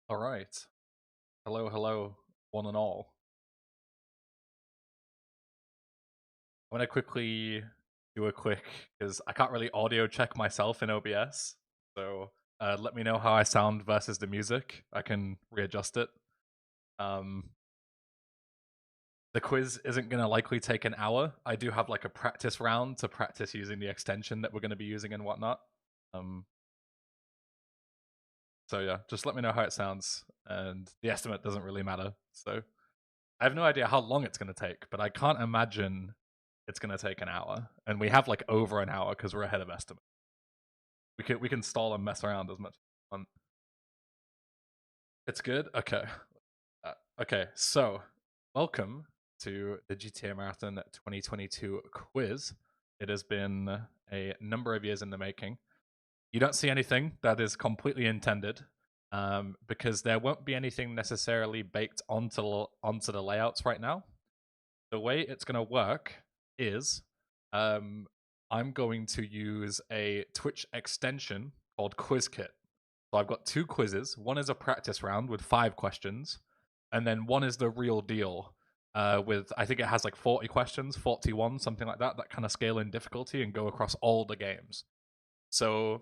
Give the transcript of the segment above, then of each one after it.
All right. Hello, hello, one and all. I'm gonna quickly do a quick because I can't really audio check myself in OBS. So let me know how I sound versus the music. I can readjust it. Um, the quiz isn't gonna likely take an hour. I do have like a practice round to practice using the extension that we're gonna be using and whatnot. So yeah, just let me know how it sounds, and the estimate doesn't really matter. So I have no idea how long it's gonna take, but I can't imagine it's going to take an hour, and we have like over an hour because we're ahead of estimate. We can stall and mess around as much as we want. It's good. Okay. Okay. So, welcome to the GTA Marathon 2022 quiz. It has been a number of years in the making. You don't see anything that is completely intended, because there won't be anything necessarily baked onto the layouts right now. The way it's going to work is um, I'm going to use a Twitch extension called QuizKit. So I've got two quizzes. One is a practice round with 5 questions, and then one is the real deal with, I think it has like 40 questions, 41, something like that kind of scale in difficulty and go across all the games. So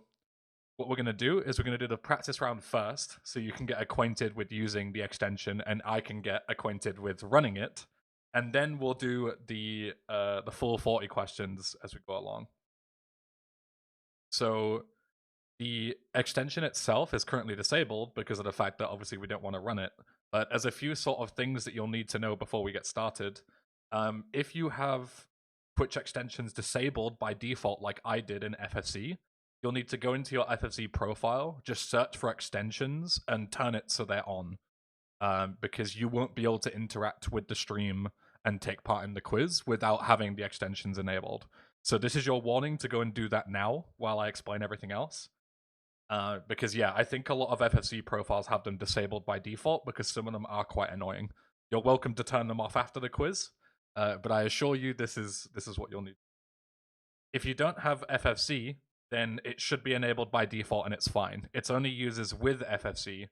what we're going to do is we're going to do the practice round first, so you can get acquainted with using the extension and I can get acquainted with running it, and then we'll do the full 40 questions as we go along. So the extension itself is currently disabled because of the fact that obviously we don't want to run it, but as a few sort of things that you'll need to know before we get started, if you have Twitch extensions disabled by default like I did in FFC, you'll need to go into your FFC profile, just search for extensions and turn it so they're on, because you won't be able to interact with the stream and take part in the quiz without having the extensions enabled. So this is your warning to go and do that now while I explain everything else. Because yeah, I think a lot of FFC profiles have them disabled by default because some of them are quite annoying. You're welcome to turn them off after the quiz, but I assure you this is what you'll need. If you don't have FFC, then it should be enabled by default and it's fine. It's only users with FFC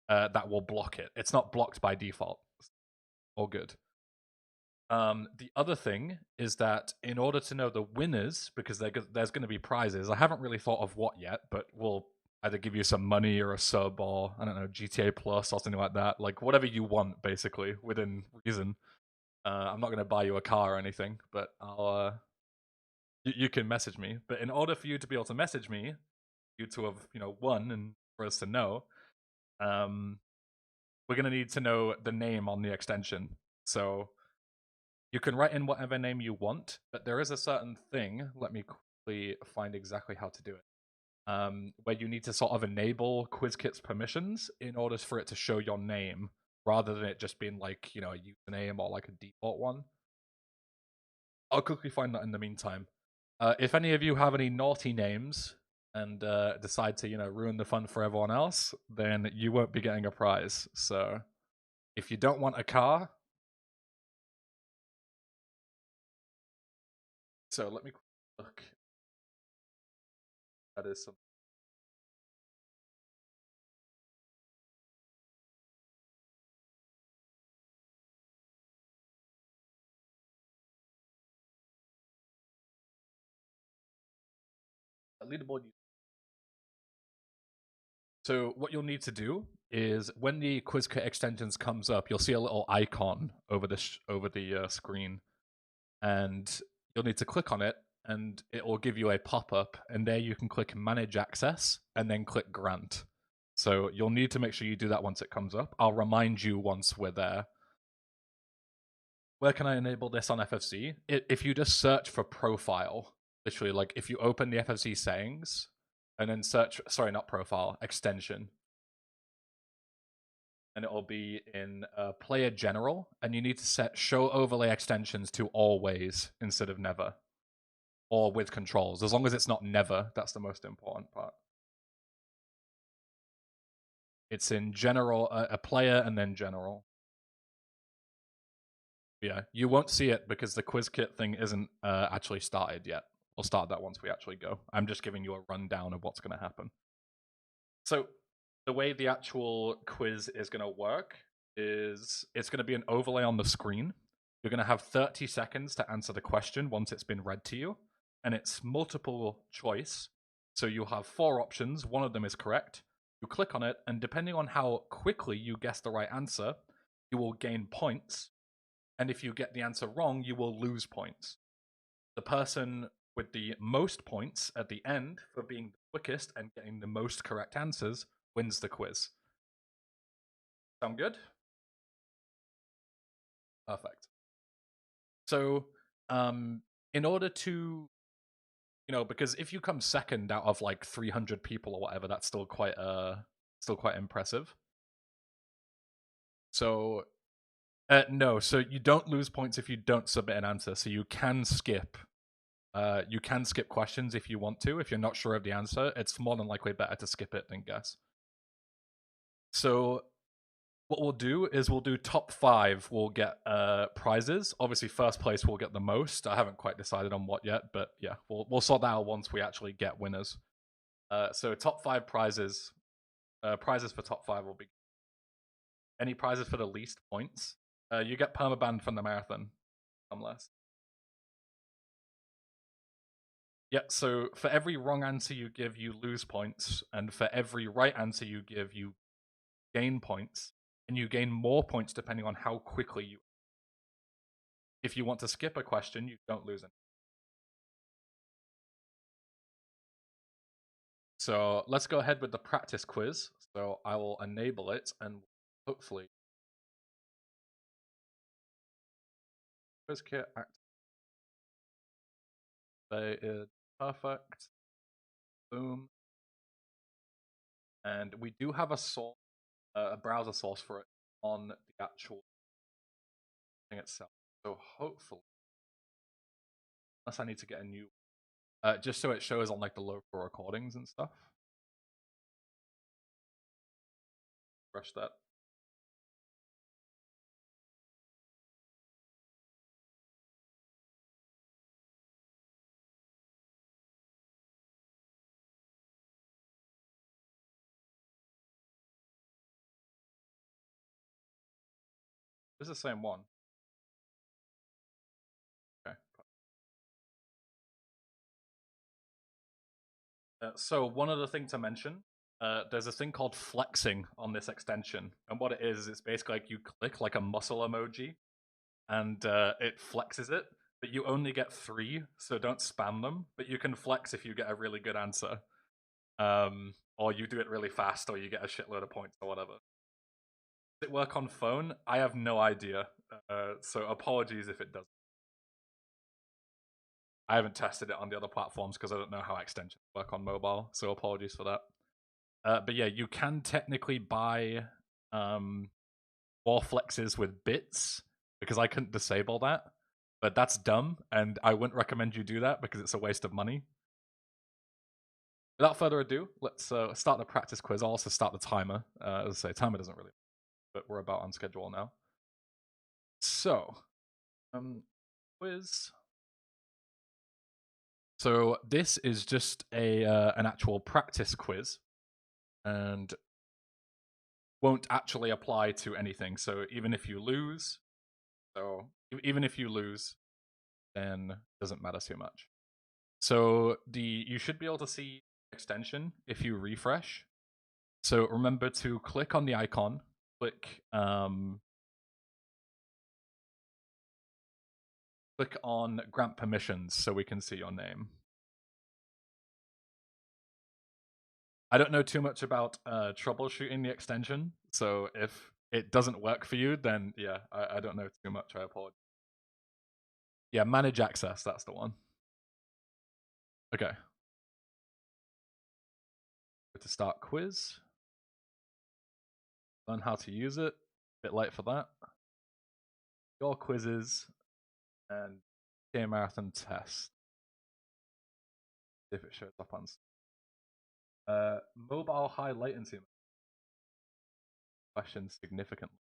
that will block it. It's not blocked by default. All good. The other thing is that in order to know the winners, because there's going to be prizes, I haven't really thought of what yet, but we'll either give you some money or a sub or, I don't know, GTA Plus or something like that. Like, whatever you want, basically, within reason. I'm not going to buy you a car or anything, but you can message me. But in order for you to be able to message me, you to have, won and for us to know, we're going to need to know the name on the extension. So you can write in whatever name you want, but there is a certain thing. Let me quickly find exactly how to do it. Where you need to sort of enable QuizKit's permissions in order for it to show your name, rather than it just being like, a username or like a default one. I'll quickly find that in the meantime. If any of you have any naughty names and decide to, ruin the fun for everyone else, then you won't be getting a prize. So if you don't want a car, so let me look. That is some. Leaderboard. So what you'll need to do is when the QuizKit extensions comes up, you'll see a little icon over the screen, and you'll need to click on it, and it will give you a pop-up, and there you can click Manage Access, and then click Grant. So you'll need to make sure you do that once it comes up. I'll remind you once we're there. Where can I enable this on FFC? If you just search for profile, literally, like if you open the FFC settings and then search, sorry, not profile, extension, and it will be in player general, and you need to set show overlay extensions to always instead of never, or with controls. As long as it's not never, that's the most important part. It's in general, a player, and then general. Yeah, you won't see it because the QuizKit thing isn't actually started yet. We'll start that once we actually go. I'm just giving you a rundown of what's going to happen. So the way the actual quiz is going to work is it's going to be an overlay on the screen. You're going to have 30 seconds to answer the question once it's been read to you, and it's multiple choice. So you'll have 4 options. One of them is correct. You click on it, and depending on how quickly you guess the right answer, you will gain points. And if you get the answer wrong, you will lose points. The person with the most points at the end for being the quickest and getting the most correct answers wins the quiz. Sound good? Perfect. So, in order to, because if you come second out of like 300 people or whatever, that's still quite impressive. So, no, so you don't lose points if you don't submit an answer. So you can skip. You can skip questions if you want to. If you're not sure of the answer, it's more than likely better to skip it than guess. So what we'll do is we'll do top 5 will get prizes. Obviously, first place will get the most. I haven't quite decided on what yet, but yeah, we'll sort that out once we actually get winners. So top 5 prizes. Prizes for top 5 will be any prizes for the least points. You get permabanned from the marathon, unless. Yeah, so for every wrong answer you give, you lose points, and for every right answer you give, you gain points, and you gain more points depending on how quickly you. If you want to skip a question, you don't lose any. So let's go ahead with the practice quiz. So I will enable it, and hopefully, quiz kit activated, perfect, boom, and we do have a source, a browser source for it on the actual thing itself. So hopefully, unless I need to get a new, just so it shows on like the local recordings and stuff. Refresh that. This is the same one. Okay. So one other thing to mention, there's a thing called flexing on this extension, and what it is, it's basically like you click like a muscle emoji, and it flexes it, but you only get 3, so don't spam them. But you can flex if you get a really good answer, or you do it really fast, or you get a shitload of points or whatever. Does it work on phone? I have no idea, so apologies if it doesn't. I haven't tested it on the other platforms because I don't know how extensions work on mobile, so apologies for that. But yeah, you can technically buy wall flexes with bits because I couldn't disable that. But that's dumb, and I wouldn't recommend you do that because it's a waste of money. Without further ado, let's start the practice quiz. I'll also start the timer. As I say, timer doesn't really, but we're about on schedule now. So, quiz. So this is just an actual practice quiz, and won't actually apply to anything. So even if you lose, then it doesn't matter too much. So you should be able to see extension if you refresh. So remember to click on the icon, click on grant permissions so we can see your name. I don't know too much about troubleshooting the extension, so if it doesn't work for you, then yeah, I don't know too much. I apologize. Yeah, manage access, that's the one. Okay. Go to start quiz. Learn how to use it. Bit late for that. Your quizzes and GTAMarathon test. See if it shows up on mobile high latency question significantly.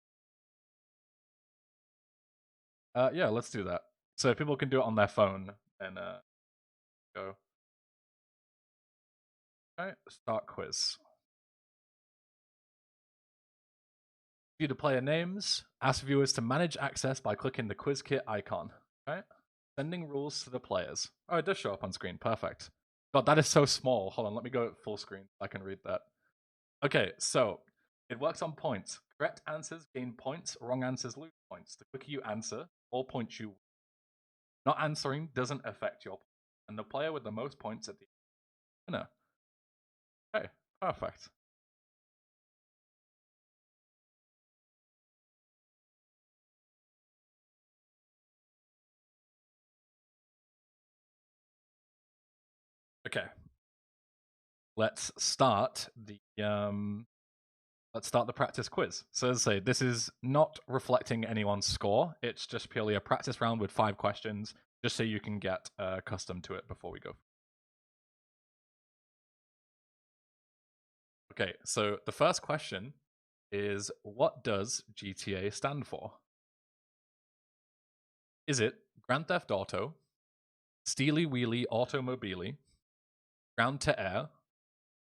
Yeah, let's do that. So if people can do it on their phone, then go. Okay, start quiz. View the player names. Ask viewers to manage access by clicking the quiz kit icon. Right? Sending rules to the players. Oh, it does show up on screen. Perfect. God, that is so small. Hold on, let me go full screen. I can read that. Okay, so it works on points. Correct answers gain points. Wrong answers lose points. The quicker you answer, more points you win. Not answering doesn't affect your points. And the player with the most points at the winner. Okay, perfect. Okay. Let's start the practice quiz. So as I say, this is not reflecting anyone's score. It's just purely a practice round with 5 questions, just so you can get accustomed to it before we go. Okay, so the first question is, what does GTA stand for? Is it Grand Theft Auto, Steely Wheelie Automobili, Ground to Air,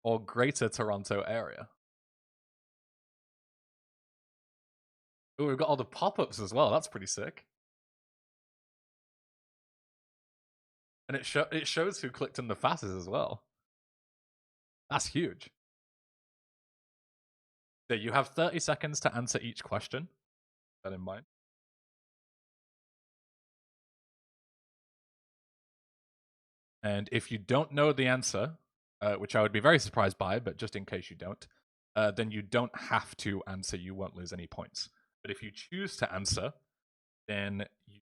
or Greater Toronto Area? Oh, we've got all the pop-ups as well. That's pretty sick. And it shows who clicked in the fastest as well. That's huge. So you have 30 seconds to answer each question. Keep that in mind. And if you don't know the answer, which I would be very surprised by, but just in case you don't, then you don't have to answer. You won't lose any points. But if you choose to answer, then you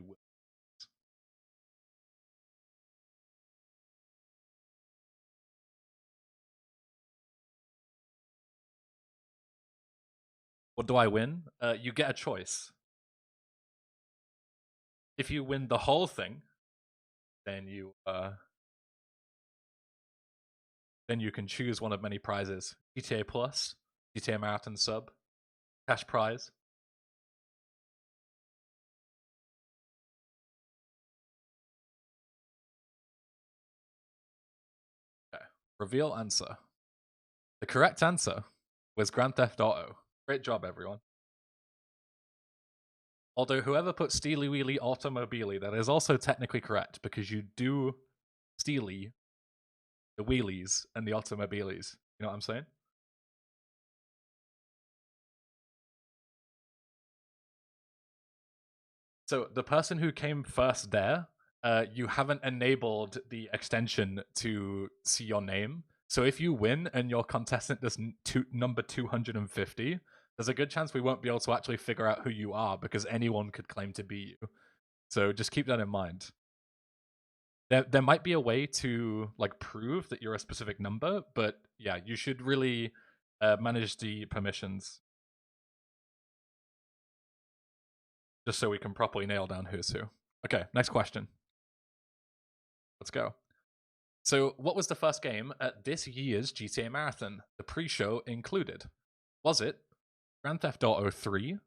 will. What do I win? You get a choice. If you win the whole thing, then you can choose one of many prizes: GTA Plus, GTAMarathon sub, cash prize. Okay. Reveal answer. The correct answer was Grand Theft Auto. Great job, everyone. Although whoever put Steely Wheelie Automobili, that is also technically correct, because you do steely the wheelies and the automobiles. You know what I'm saying? So the person who came first there, you haven't enabled the extension to see your name. So if you win and your contestant does number 250, there's a good chance we won't be able to actually figure out who you are, because anyone could claim to be you. So just keep that in mind. There might be a way to like prove that you're a specific number, but yeah, you should really manage the permissions just so we can properly nail down who's who. Okay, next question. Let's go. So, what was the first game at this year's GTA Marathon? The pre-show included. Was it Grand Theft Auto 3,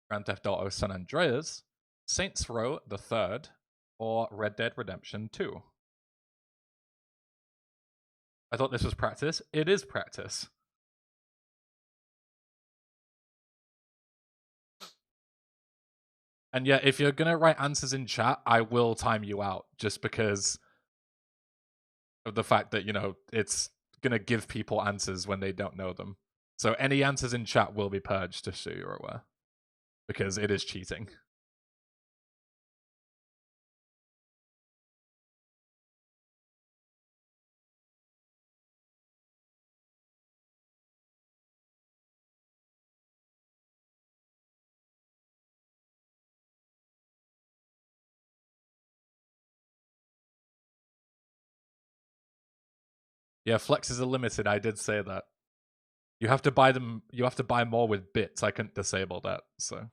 Grand Theft Auto San Andreas, Saints Row the Third, or Red Dead Redemption 2? I thought this was practice. It is practice. And yeah, if you're gonna write answers in chat, I will time you out, just because of the fact that, you know, it's gonna give people answers when they don't know them. So any answers in chat will be purged, just so you're aware, because it is cheating. Yeah, flexes are limited. I did say that. You have to buy them. You have to buy more with bits. I couldn't disable that. So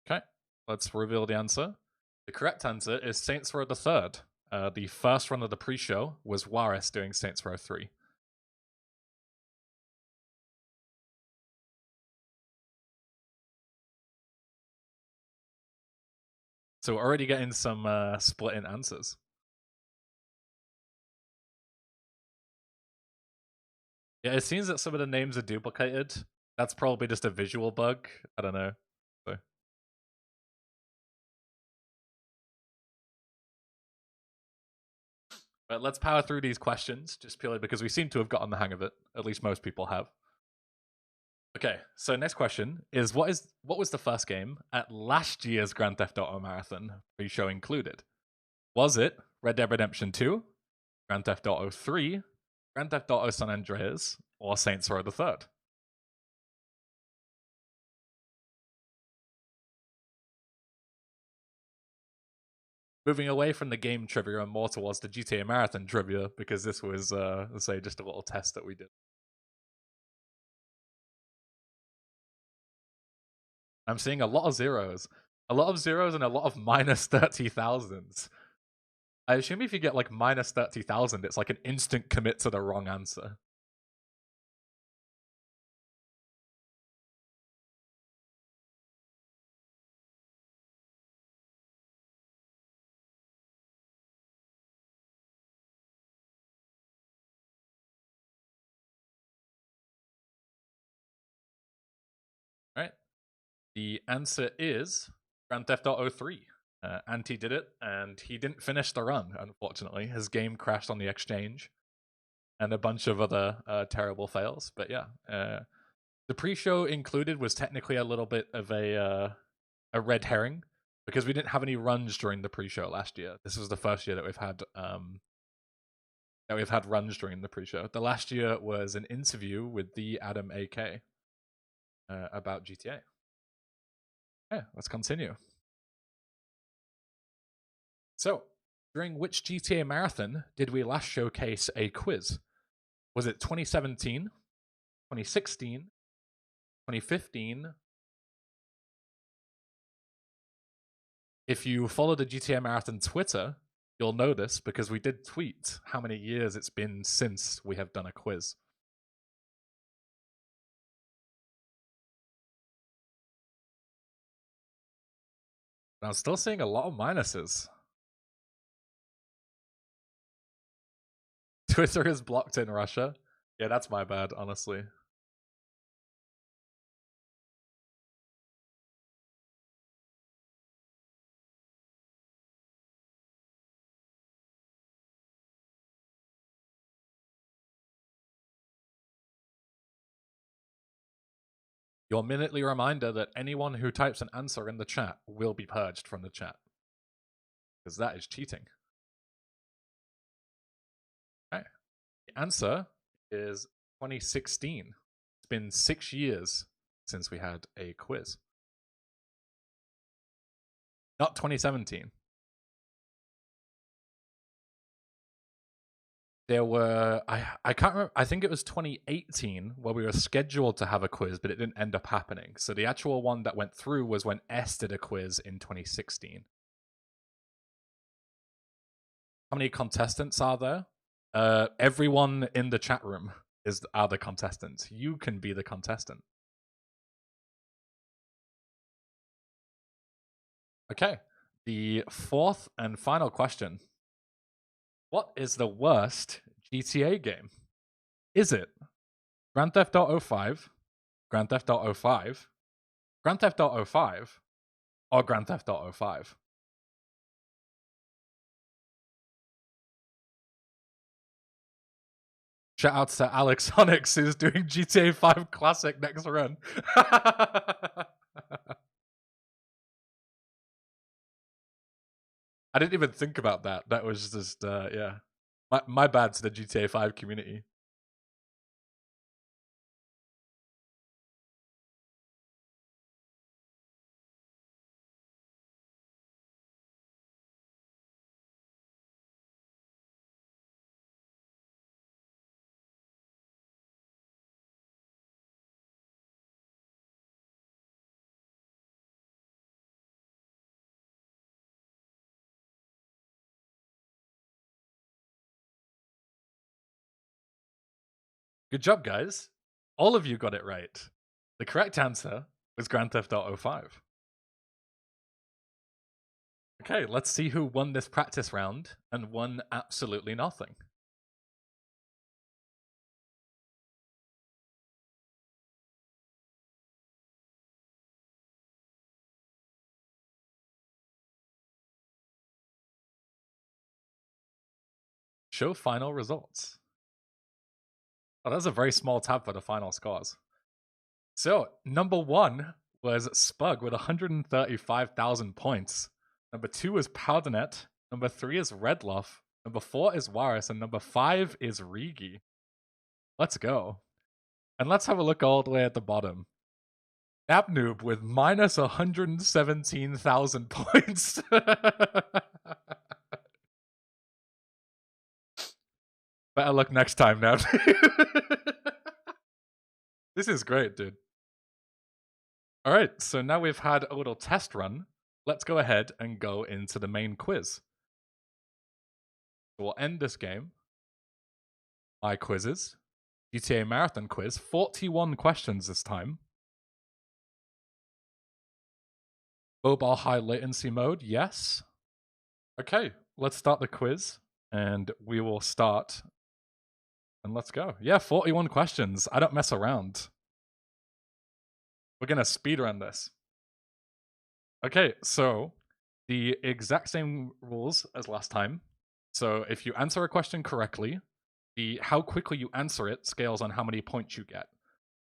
okay, let's reveal the answer. The correct answer is Saints Row the Third. The first run of the pre-show was Juarez doing Saints Row 3. So we're already getting some split in answers. Yeah, it seems that some of the names are duplicated. That's probably just a visual bug. I don't know. So. But let's power through these questions, just purely because we seem to have gotten the hang of it. At least most people have. Okay, so next question is what was the first game at last year's Grand Theft Auto Marathon pre-show included? Was it Red Dead Redemption 2, Grand Theft Auto 3, Grand Theft Auto San Andreas, or Saints Row the Third? Moving away from the game trivia and more towards the GTA Marathon trivia, because this was, let's say, just a little test that we did. I'm seeing a lot of zeros. A lot of zeros and a lot of minus 30,000s. I assume if you get like minus 30,000, it's like an instant commit to the wrong answer. Right? The answer is Grand Theft Auto 3. Anti did it, and he didn't finish the run, unfortunately. His game crashed on the exchange, and a bunch of other terrible fails. But yeah, the pre-show included was technically a little bit of a red herring because we didn't have any runs during the pre-show last year. This was the first year that we've had runs during the pre-show. The last year was an interview with the Adam AK about GTA. Yeah, let's continue. So, during which GTA Marathon did we last showcase a quiz? Was it 2017, 2016, 2015? If you follow the GTA Marathon Twitter, you'll know this because we did tweet how many years it's been since we have done a quiz. And I'm still seeing a lot of minuses. Twitter is blocked in Russia. Yeah, that's my bad, honestly. Your minutely reminder that anyone who types an answer in the chat will be purged from the chat. Because that is cheating. Okay. The answer is 2016. It's been 6 years since we had a quiz. Not 2017. There were I can't remember. I think it was 2018 where we were scheduled to have a quiz, but it didn't end up happening. So the actual one that went through was when S did a quiz in 2016. How many contestants are there? Everyone in the chat room are the contestants. You can be the contestant. Okay. The fourth and final question. What is the worst GTA game? Is it Grand Theft Auto 5, Grand Theft Auto 5, Grand Theft Auto 5, or Grand Theft Auto 5? Shout out to Alex Onyx, who's doing GTA 5 Classic next run. I didn't even think about that. That was just, yeah. My bad to the GTA 5 community. Good job, guys. All of you got it right. The correct answer was Grand Theft Auto 5. Okay, let's see who won this practice round and won absolutely nothing. Show final results. Oh, that's a very small tab for the final scores. So, number 1 was Spug with 135,000 points. Number 2 is Powdernet. Number 3 is Redluff. Number 4 is Warris. And number 5 is Rigi. Let's go. And let's have a look all the way at the bottom. Abnoob with minus 117,000 points. Better luck next time now. This is great, dude. All right, so now we've had a little test run. Let's go ahead and go into the main quiz. We'll end this game. My quizzes. GTAMarathon quiz. 41 questions this time. Mobile high latency mode, yes. Okay, let's start the quiz. And we will start. And let's go. Yeah, 41 questions. I don't mess around. We're going to speedrun this. Okay, so the exact same rules as last time. So if you answer a question correctly, how quickly you answer it scales on how many points you get.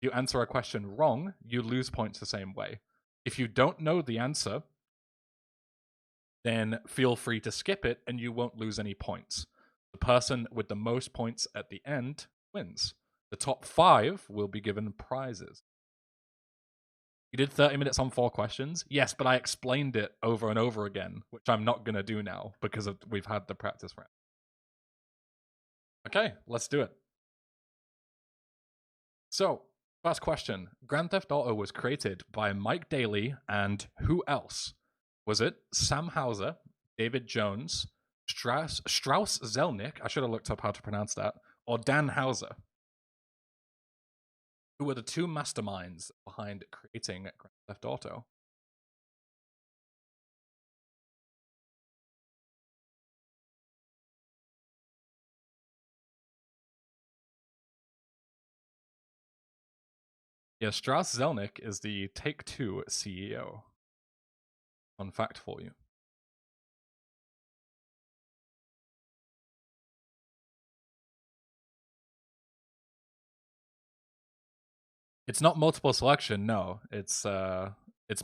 If you answer a question wrong, you lose points the same way. If you don't know the answer, then feel free to skip it and you won't lose any points. The person with the most points at the end wins. The top 5 will be given prizes. You did 30 minutes on 4 questions? Yes, but I explained it over and over again, which I'm not going to do now because we've had the practice round. Okay, let's do it. So, first question. Grand Theft Auto was created by Mike Daly and who else? Was it Sam Hauser, David Jones, Strauss Zelnick, I should have looked up how to pronounce that, or Dan Hauser? Who were the 2 masterminds behind creating Grand Theft Auto? Yeah, Strauss Zelnick is the Take-Two CEO. Fun fact for you. It's not multiple selection, no. It's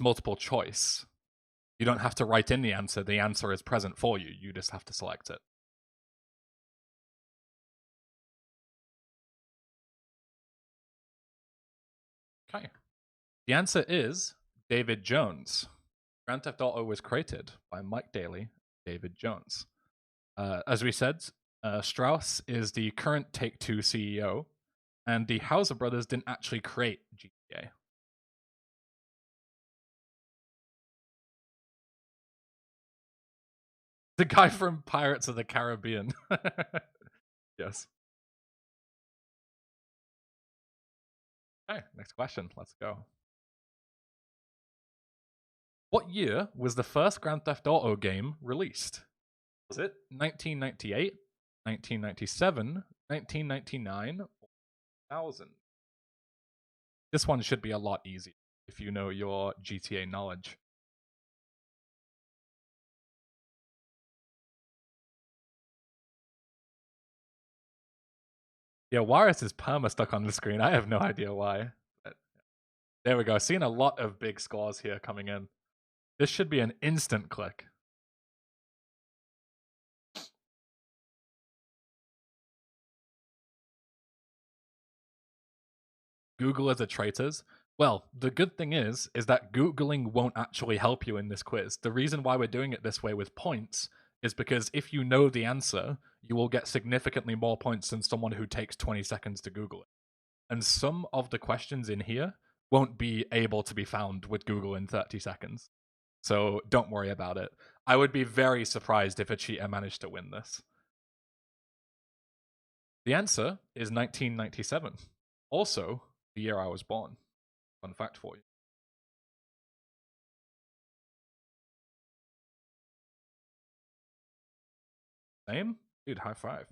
multiple choice. You don't have to write in the answer is present for you. You just have to select it. Okay. The answer is David Jones. Grand Theft Auto was created by Mike Daly, David Jones. As we said, Strauss is the current Take-Two CEO, and the Hauser brothers didn't actually create GTA. The guy from Pirates of the Caribbean. Yes. Okay, next question. Let's go. What year was the first Grand Theft Auto game released? Was it 1998, 1997, 1999, or 1000? This one should be a lot easier if you know your GTA knowledge. Yeah, Warris is perma stuck on the screen. I have no idea why. But there we go. Seeing a lot of big scores here coming in. This should be an instant click. Google as a traitors. Well, the good thing is that Googling won't actually help you in this quiz. The reason why we're doing it this way with points is because if you know the answer, you will get significantly more points than someone who takes 20 seconds to Google it. And some of the questions in here won't be able to be found with Google in 30 seconds. So don't worry about it. I would be very surprised if a cheater managed to win this. The answer is 1997. Also, the year I was born. Fun fact for you. Same? Dude, high five.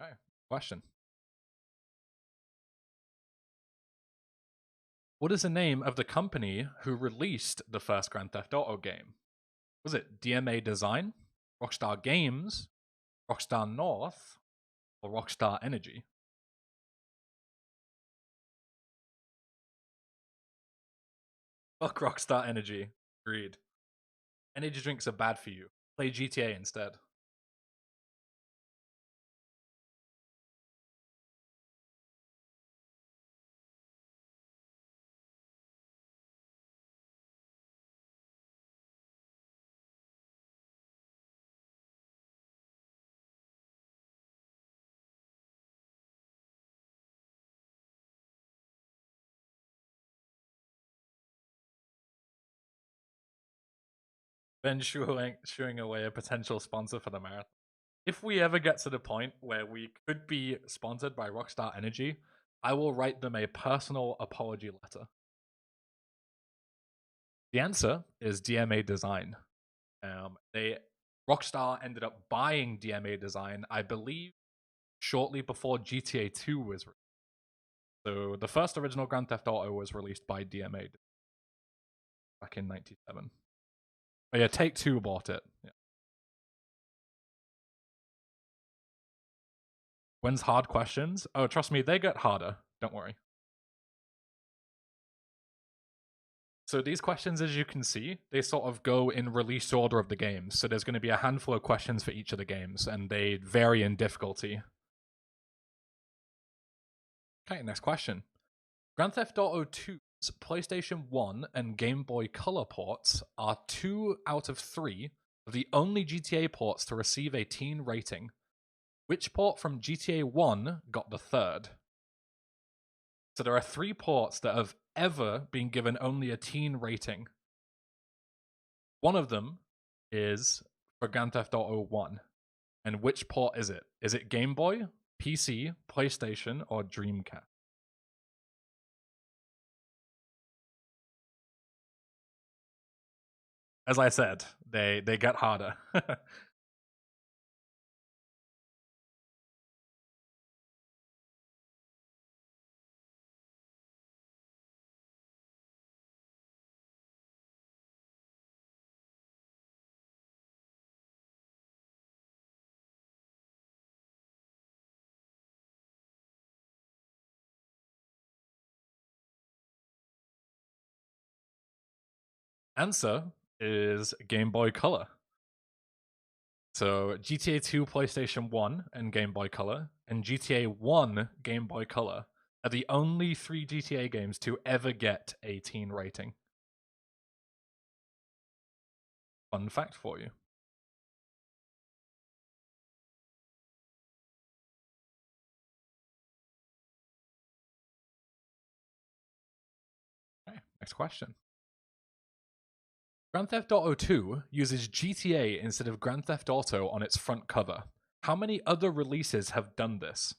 Okay, question. What is the name of the company who released the first Grand Theft Auto game? Was it DMA Design, Rockstar Games, Rockstar North, or Rockstar Energy? Fuck Rockstar Energy. Agreed. Energy drinks are bad for you. Play GTA instead. Ben shooing away a potential sponsor for the marathon. If we ever get to the point where we could be sponsored by Rockstar Energy, I will write them a personal apology letter. The answer is DMA Design. They Rockstar ended up buying DMA Design, I believe, shortly before GTA 2 was released. So the first original Grand Theft Auto was released by DMA back in '97. Oh yeah, Take Two bought it. Yeah. When's hard questions? Oh, trust me, they get harder. Don't worry. So these questions, as you can see, they sort of go in release order of the games. So there's going to be a handful of questions for each of the games, and they vary in difficulty. Okay, next question. Grand Theft Auto 2's PlayStation 1 and Game Boy Color ports are 2 out of 3 of the only GTA ports to receive a teen rating. Which port from GTA 1 got the third? So there are 3 ports that have ever been given only a teen rating. One of them is for Grand Theft Auto 1. And which port is it? Is it Game Boy, PC, PlayStation, or Dreamcast? As I said, they get harder. Answer is Game Boy Color. So GTA 2 PlayStation 1 and Game Boy Color, and GTA 1 Game Boy Color are the only 3 GTA games to ever get a teen rating. Fun fact for you. Okay, next question. Grand Theft Auto 2 uses GTA instead of Grand Theft Auto on its front cover. How many other releases have done this?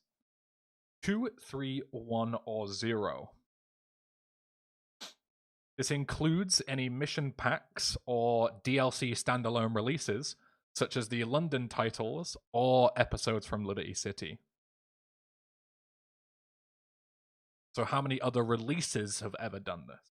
2, 3, 1, or 0? This includes any mission packs or DLC standalone releases, such as the London titles or episodes from Liberty City. So, how many other releases have ever done this?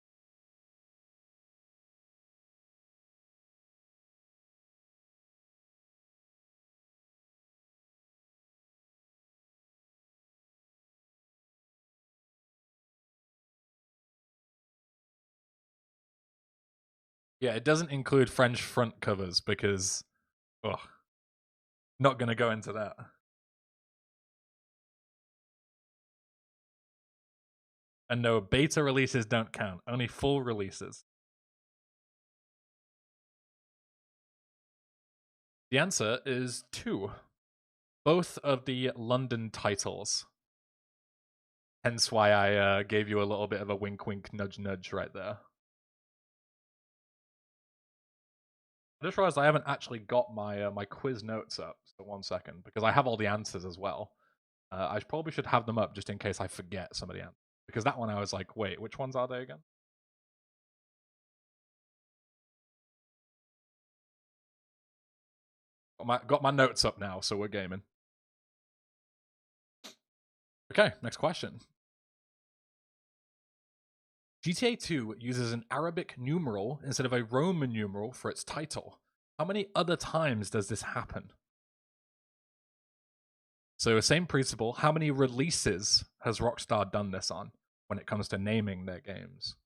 Yeah, it doesn't include French front covers because, ugh, not going to go into that. And no, beta releases don't count, only full releases. The answer is 2. Both of the London titles. Hence why I gave you a little bit of a wink wink nudge nudge right there. I just realized I haven't actually got my my quiz notes up. So 1 second, because I have all the answers as well. I probably should have them up just in case I forget some of the answers. Because that one I was like, wait, which ones are they again? Got my notes up now, so we're gaming. Okay, next question. GTA 2 uses an Arabic numeral instead of a Roman numeral for its title. How many other times does this happen? So, same principle. How many releases has Rockstar done this on when it comes to naming their games?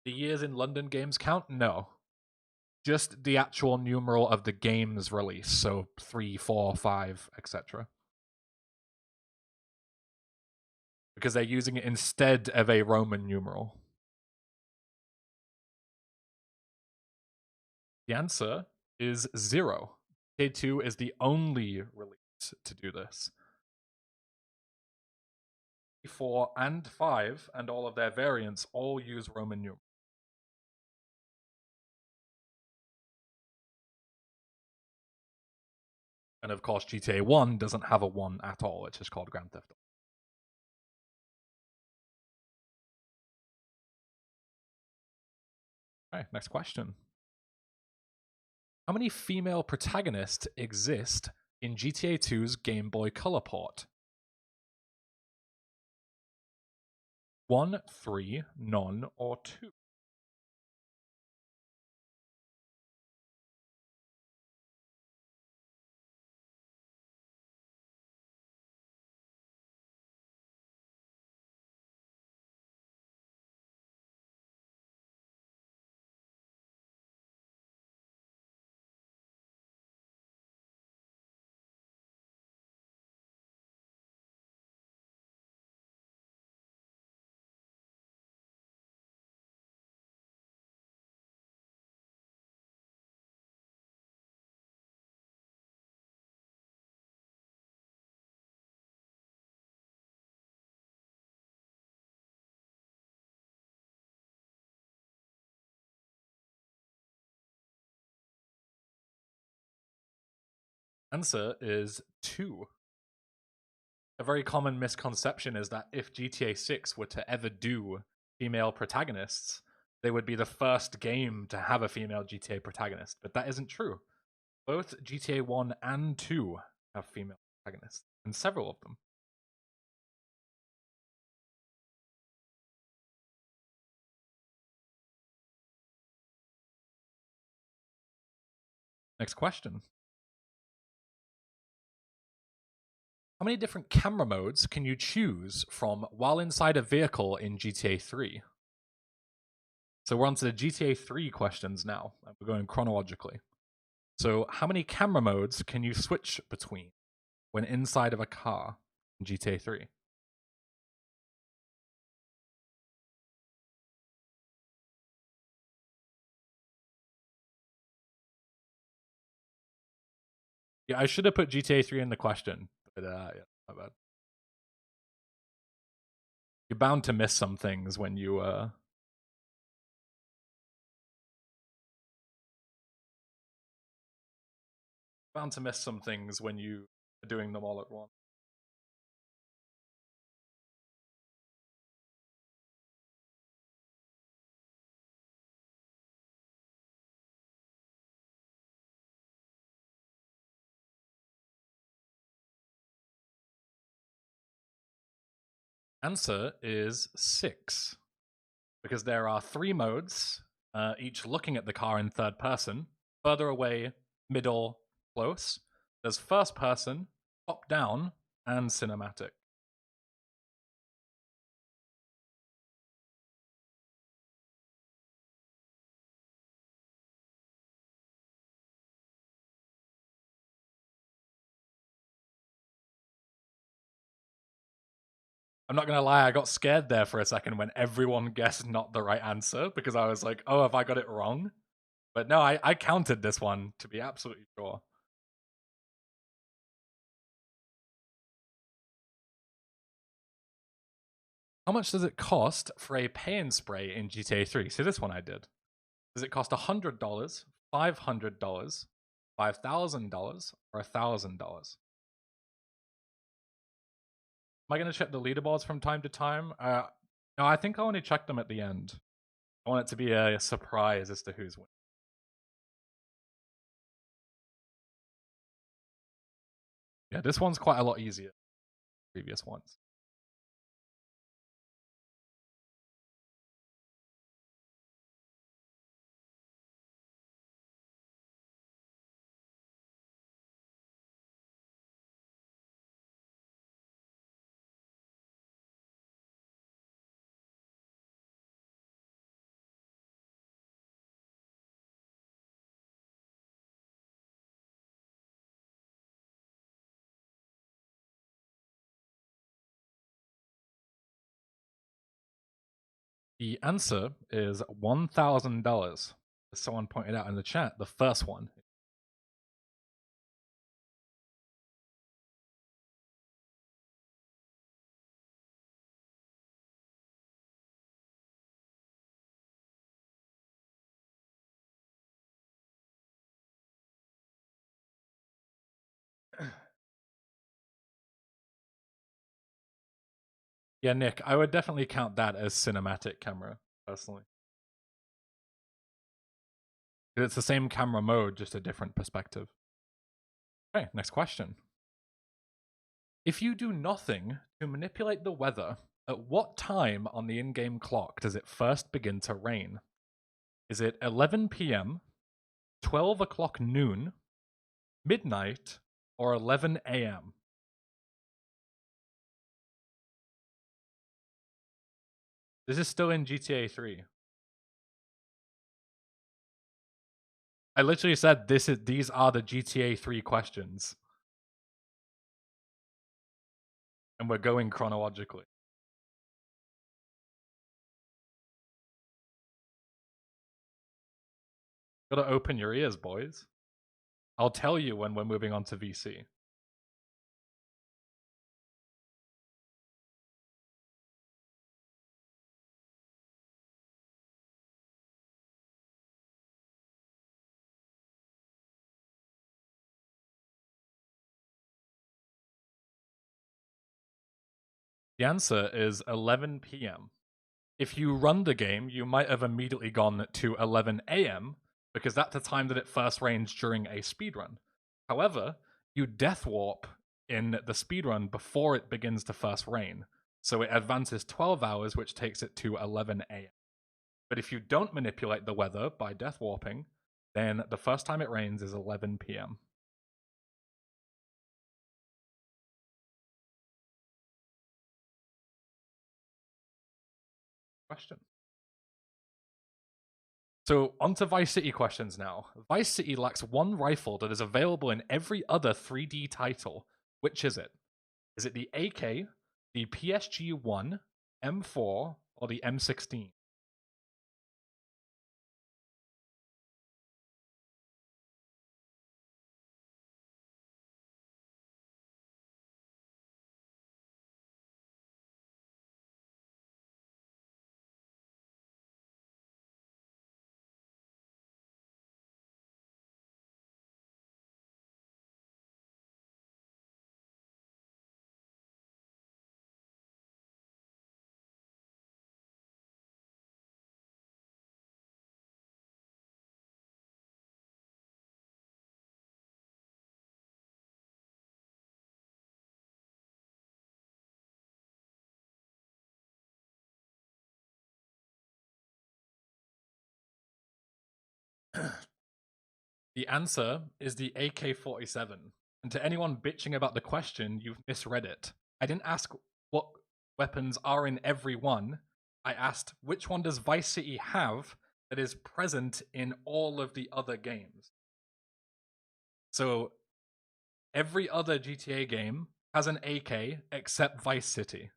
The years in London games count? No. Just the actual numeral of the game's release. So 3, 4, 5, etc. Because they're using it instead of a Roman numeral. The answer is 0. K2 is the only release to do this. 4 and 5 and all of their variants all use Roman numerals. And of course, GTA 1 doesn't have a 1 at all. It's just called Grand Theft Auto. Okay, next question. How many female protagonists exist in GTA 2's Game Boy Color port? 1, 3, none, or 2? Answer is 2. A very common misconception is that if GTA 6 were to ever do female protagonists, they would be the first game to have a female GTA protagonist. But that isn't true. Both GTA 1 and 2 have female protagonists, and several of them. Next question. How many different camera modes can you choose from while inside a vehicle in GTA 3? So we're on to the GTA 3 questions now. We're going chronologically. So, how many camera modes can you switch between when inside of a car in GTA 3? Yeah, I should have put GTA 3 in the question, but yeah, my bad. You're bound to miss some things when you bound to miss some things when you are doing them all at once. Answer is 6, because there are 3 modes, each looking at the car in third person: further away, middle, close. There's first person, top down, and cinematic. I'm not gonna lie, I got scared there for a second when everyone guessed not the right answer, because I was like, oh, have I got it wrong? But no, I counted this one to be absolutely sure. How much does it cost for a paint spray in GTA 3? See, this one I did. Does it cost $100, $500, $5,000, or $1,000? Am I going to check the leaderboards from time to time? No, I think I only check them at the end. I want it to be a surprise as to who's winning. Yeah, this one's quite a lot easier than previous ones. The answer is $1,000. As someone pointed out in the chat, the first one. Yeah, Nick, I would definitely count that as cinematic camera, personally. It's the same camera mode, just a different perspective. Okay, next question. If you do nothing to manipulate the weather, at what time on the in-game clock does it first begin to rain? Is it 11 p.m., 12 o'clock noon, midnight, or 11 a.m.? This is still in GTA 3. I literally said these are the GTA 3 questions. And we're going chronologically. Gotta open your ears, boys. I'll tell you when we're moving on to VC. The answer is 11 p.m. If you run the game, you might have immediately gone to 11 a.m. because that's the time that it first rains during a speedrun. However, you death warp in the speedrun before it begins to first rain. So it advances 12 hours, which takes it to 11 a.m. But if you don't manipulate the weather by death warping, then the first time it rains is 11 p.m. Question. So, onto Vice City questions now. Vice City lacks one rifle that is available in every other 3D title. Which is it? Is it the AK, the PSG-1, M4, or the M16? The answer is the AK-47. And to anyone bitching about the question, you've misread it. I didn't ask what weapons are in every one. I asked which one does Vice City have that is present in all of the other games. So every other GTA game has an AK except Vice City.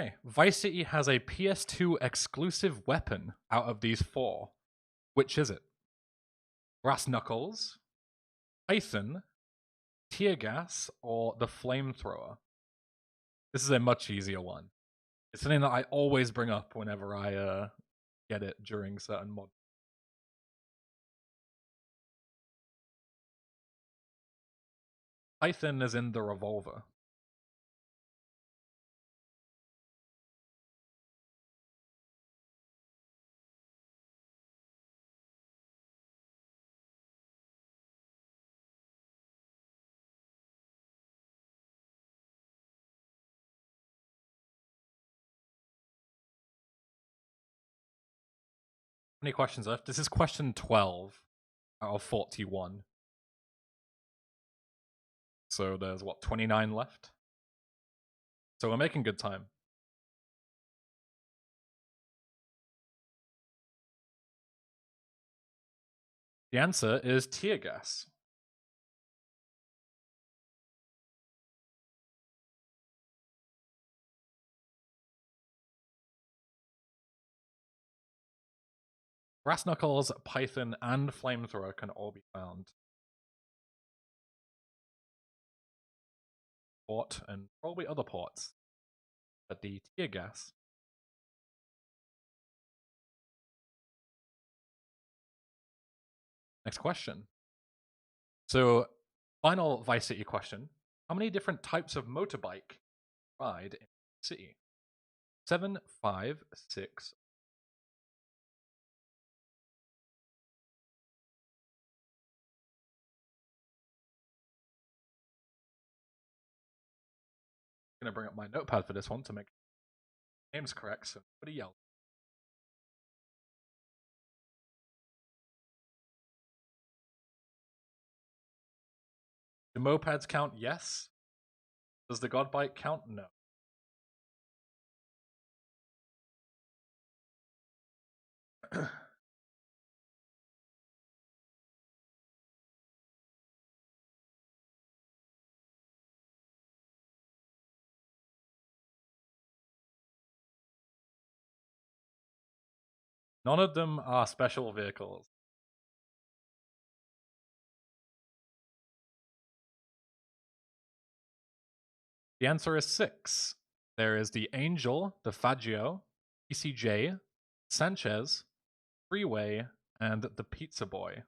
Okay, Vice City has a PS2 exclusive weapon out of these four. Which is it? Brass knuckles, Python, tear gas, or the flamethrower? This is a much easier one. It's something that I always bring up whenever I get it during certain mods. Python is in the revolver. Any questions left? This is question 12 out of 41. So there's what, 29 left? So we're making good time. The answer is tear gas. Brass knuckles, Python, and flamethrower can all be found. Port and probably other ports. But the tear gas. Next question. So, final Vice City question. How many different types of motorbike ride in the city? 7, 5, 6. I'm going to bring up my notepad for this one to make names correct, so nobody yell. Do mopeds count? Yes. Does the God bike count? No. None of them are special vehicles. The answer is 6. There is the Angel, the Faggio, ECJ, Sanchez, Freeway, and the Pizza Boy.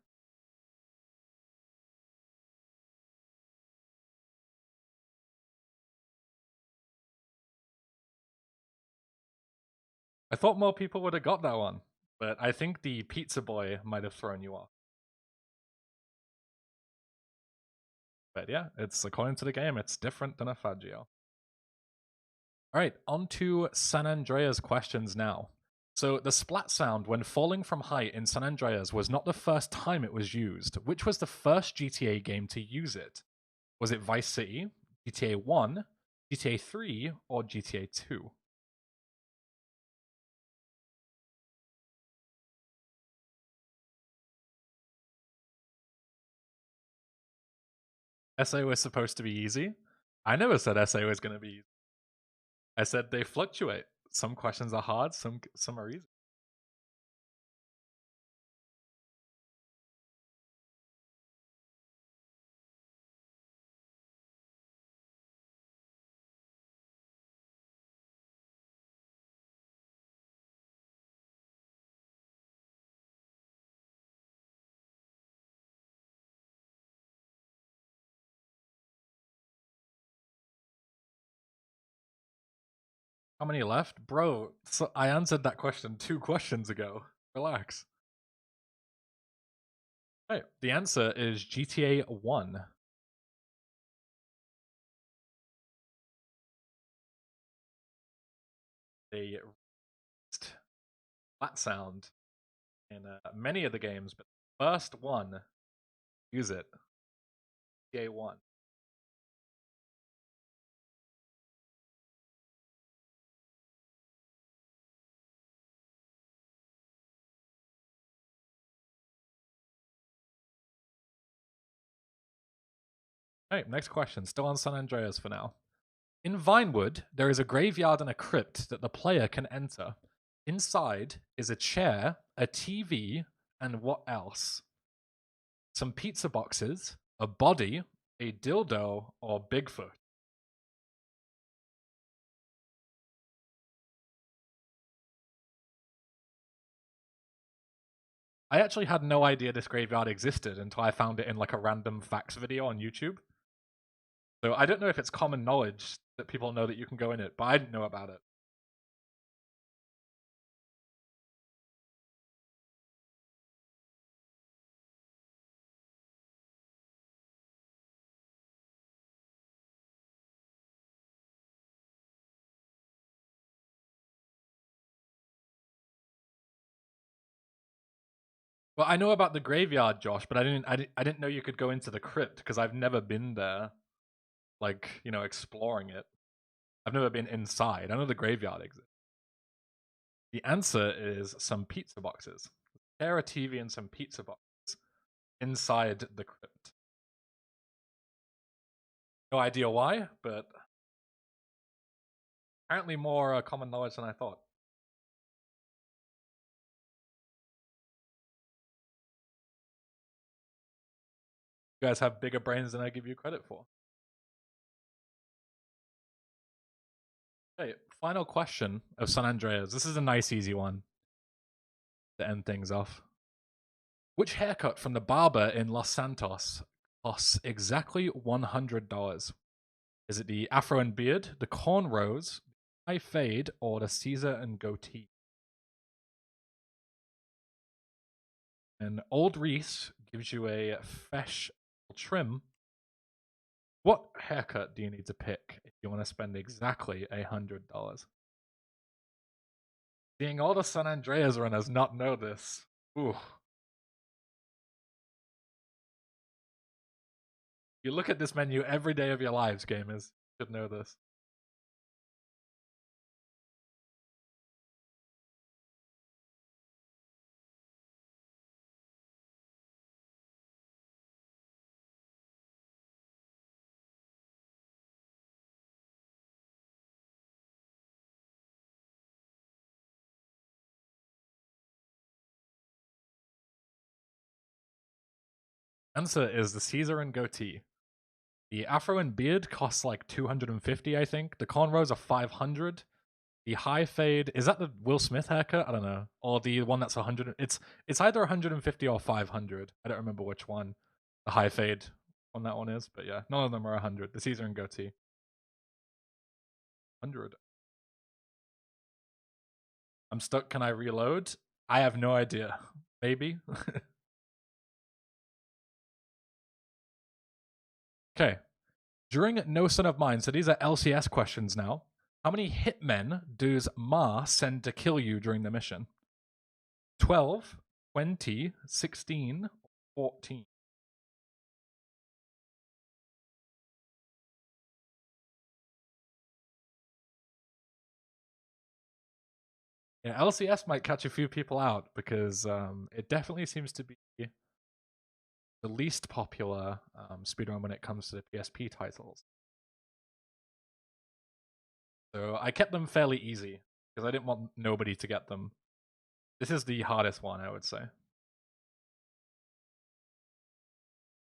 I thought more people would have got that one, but I think the Pizza Boy might have thrown you off. But yeah, it's according to the game, it's different than a Faggio. All right, on to San Andreas questions now. So the splat sound when falling from height in San Andreas was not the first time it was used. Which was the first GTA game to use it? Was it Vice City, GTA 1, GTA 3, or GTA 2? SA was supposed to be easy. I never said SA was going to be easy. I said they fluctuate. Some questions are hard, some are easy. How many left? Bro, so I answered that question 2 questions ago. Relax. Right, the answer is GTA 1. They released that sound in many of the games, but the first one use it. GTA 1. Right, next question. Still on San Andreas for now. In Vinewood, there is a graveyard and a crypt that the player can enter. Inside is a chair, a TV, and what else? Some pizza boxes, a body, a dildo, or Bigfoot. I actually had no idea this graveyard existed until I found it in like a random facts video on YouTube. So I don't know if it's common knowledge that people know that you can go in it, but I didn't know about it. Well, I know about the graveyard, Josh, but I didn't know you could go into the crypt because I've never been there, like, exploring it. I've never been inside. I know the graveyard exists. The answer is some pizza boxes. There are a TV and some pizza boxes inside the crypt. No idea why, but apparently more common knowledge than I thought. You guys have bigger brains than I give you credit for. Okay, final question of San Andreas. This is a nice, easy one to end things off. Which haircut from the barber in Los Santos costs exactly $100? Is it the afro and beard, the cornrows, the high fade, or the Caesar and goatee? And Old Reese gives you a fresh trim. What haircut do you need to pick if you want to spend exactly $100? Seeing all the San Andreas runners not know this. Ooh. You look at this menu every day of your lives, gamers. You should know this. Answer is the Caesar and goatee. The afro and beard costs like 250, I think. The cornrows are 500. The high fade, is that the Will Smith haircut? I don't know. Or the one that's 100. It's either 150 or 500. I don't remember which one the high fade on that one is, but yeah, none of them are 100. The Caesar and goatee. 100. I'm stuck. Can I reload? I have no idea. Maybe. Okay. During No Son of Mine, so these are LCS questions now. How many hitmen does Ma send to kill you during the mission? 12, 20, 16, 14. Yeah, LCS might catch a few people out because it definitely seems to be the least popular speedrun when it comes to the PSP titles. So I kept them fairly easy because I didn't want nobody to get them. This is the hardest one, I would say.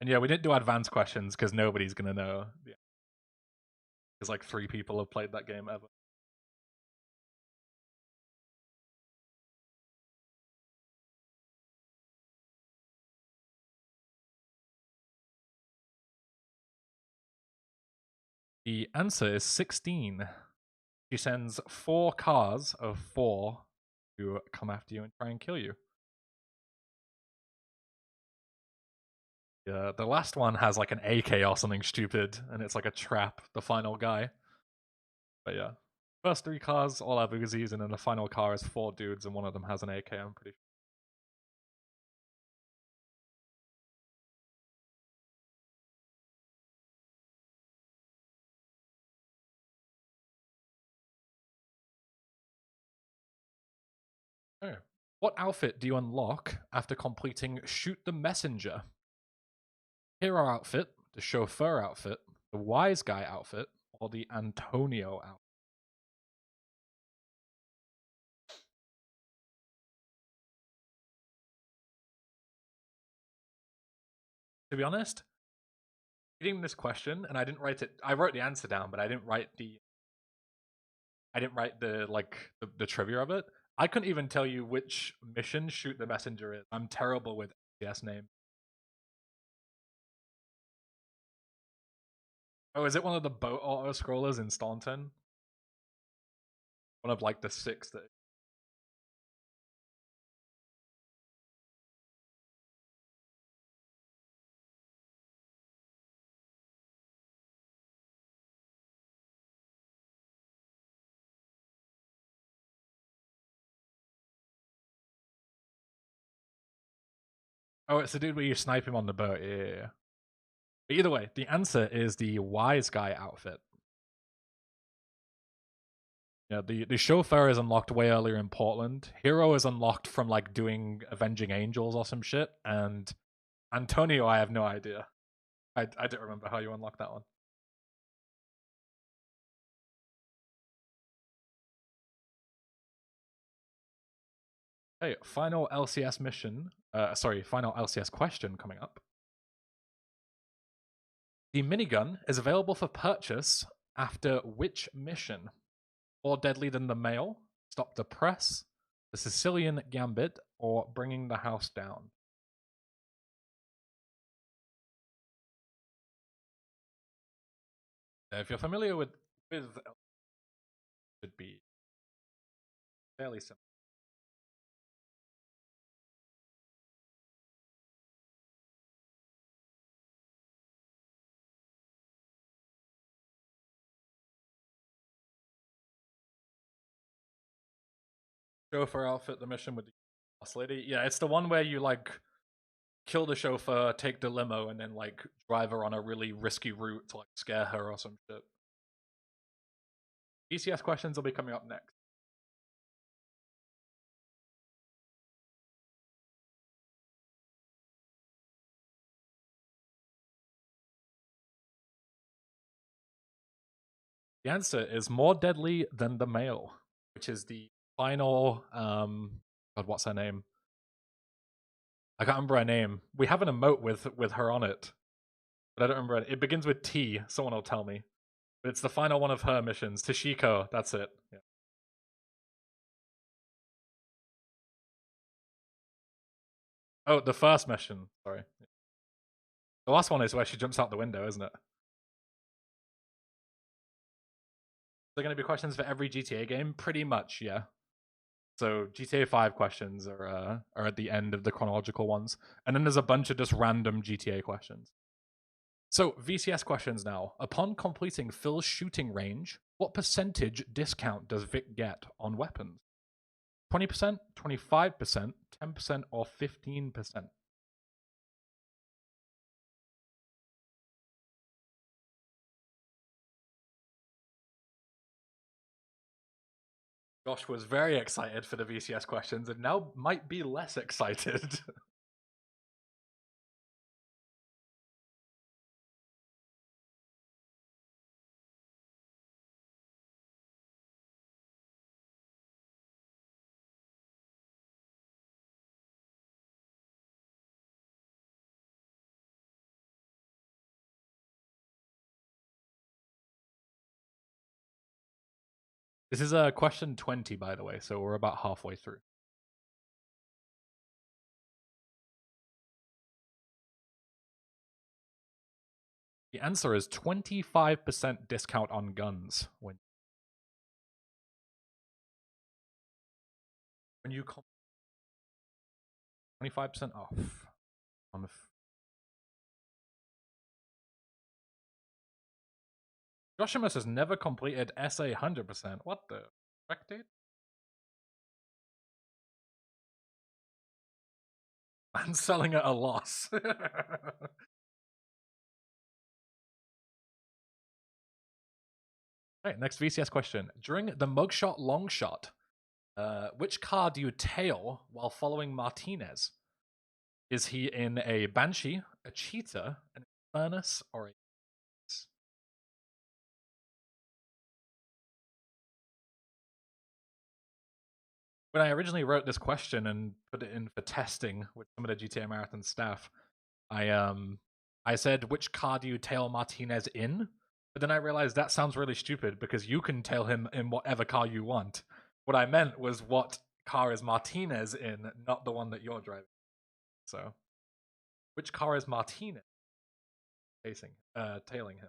And yeah, we didn't do advanced questions because nobody's gonna know. Yeah. Because like 3 people have played that game ever. The answer is 16. She sends 4 cars of 4 to come after you and try and kill you. Yeah, the last one has like an AK or something stupid, and it's like a trap, the final guy. But yeah. First 3 cars all have Uzis, and then the final car is 4 dudes, and one of them has an AK, I'm pretty sure. Oh. What outfit do you unlock after completing Shoot the Messenger? Hero outfit, the chauffeur outfit, the wise guy outfit, or or the Antonio outfit? To be honest, reading this question, and I didn't write it. I wrote the answer down, but I didn't write the the trivia of it. I couldn't even tell you which mission Shoot the Messenger is. I'm terrible with FPS name. Oh, is it one of the boat auto scrollers in Staunton? One of like the 6 that. Oh, it's the dude where you snipe him on the boat. Yeah. But either way, the answer is the Wise Guy outfit. Yeah, the chauffeur is unlocked way earlier in Portland. Hero is unlocked from like doing Avenging Angels or some shit, and Antonio, I have no idea. I don't remember how you unlock that one. Hey, final LCS mission. Final LCS question coming up. The minigun is available for purchase after which mission? More deadly than the mail, stop the press, the Sicilian Gambit, or bringing the house down? If you're familiar with should be fairly simple. Chauffeur outfit, the mission with the boss lady. Yeah, it's the one where you like kill the chauffeur, take the limo, and then like drive her on a really risky route to like scare her or some shit. ECS questions will be coming up next. The answer is more deadly than the male, which is the final. God, what's her name? I can't remember her name. We have an emote with her on it, but I don't remember it. It begins with T. Someone will tell me. But it's the final one of her missions. Tashiko. That's it. Yeah. Oh, the first mission. Sorry. The last one is where she jumps out the window, isn't it? They're going to be questions for every GTA game, pretty much. Yeah. So GTA 5 questions are at the end of the chronological ones, and then there's a bunch of just random GTA questions. So VCS questions now. Upon completing Phil's shooting range, what percentage discount does Vic get on weapons? 20%, 25%, 10%, or 15%? Josh was very excited for the VCS questions and now might be less excited. This is question 20, by the way, so we're about halfway through. The answer is 25% discount on guns when you 25% off on Joshimus has never completed SA 100%. What the fuck, dude? And selling at a loss. Right, next VCS question. During the mugshot long shot, which car do you tail while following Martinez? Is he in a Banshee, a Cheetah, an Furnace, or a when I originally wrote this question and put it in for testing with some of the GTA Marathon staff, I said, which car do you tail Martinez in? But then I realized that sounds really stupid because you can tail him in whatever car you want. What I meant was what car is Martinez in, not the one that you're driving. So, which car is Martinez tailing him?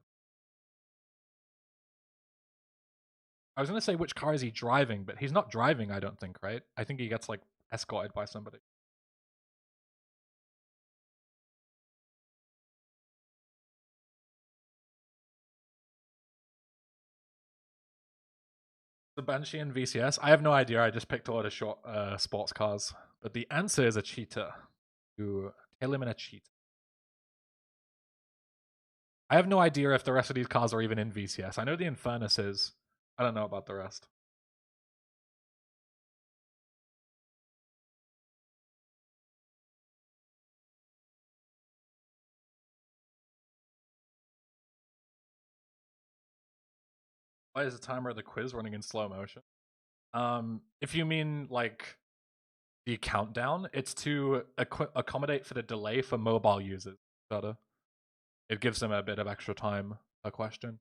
I was going to say which car is he driving, but he's not driving, I don't think, right? I think he gets, like, escorted by somebody. The Banshee and VCS? I have no idea. I just picked a lot of short sports cars. But the answer is a cheetah. You tail him in a cheetah. I have no idea if the rest of these cars are even in VCS. I know the Infernus is. I don't know about the rest. Why is the timer of the quiz running in slow motion? If you mean like the countdown, it's to accommodate for the delay for mobile users. It gives them a bit of extra time per question.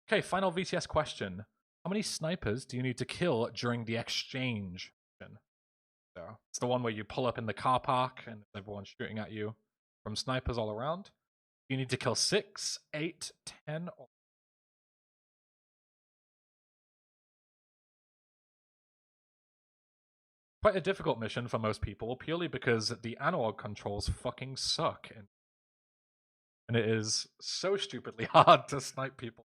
Okay, final VCS question. How many snipers do you need to kill during the exchange? So it's the one where you pull up in the car park and everyone's shooting at you from snipers all around. You need to kill 6, 8, 10, or quite a difficult mission for most people, purely because the analog controls fucking suck. And it is so stupidly hard to snipe people.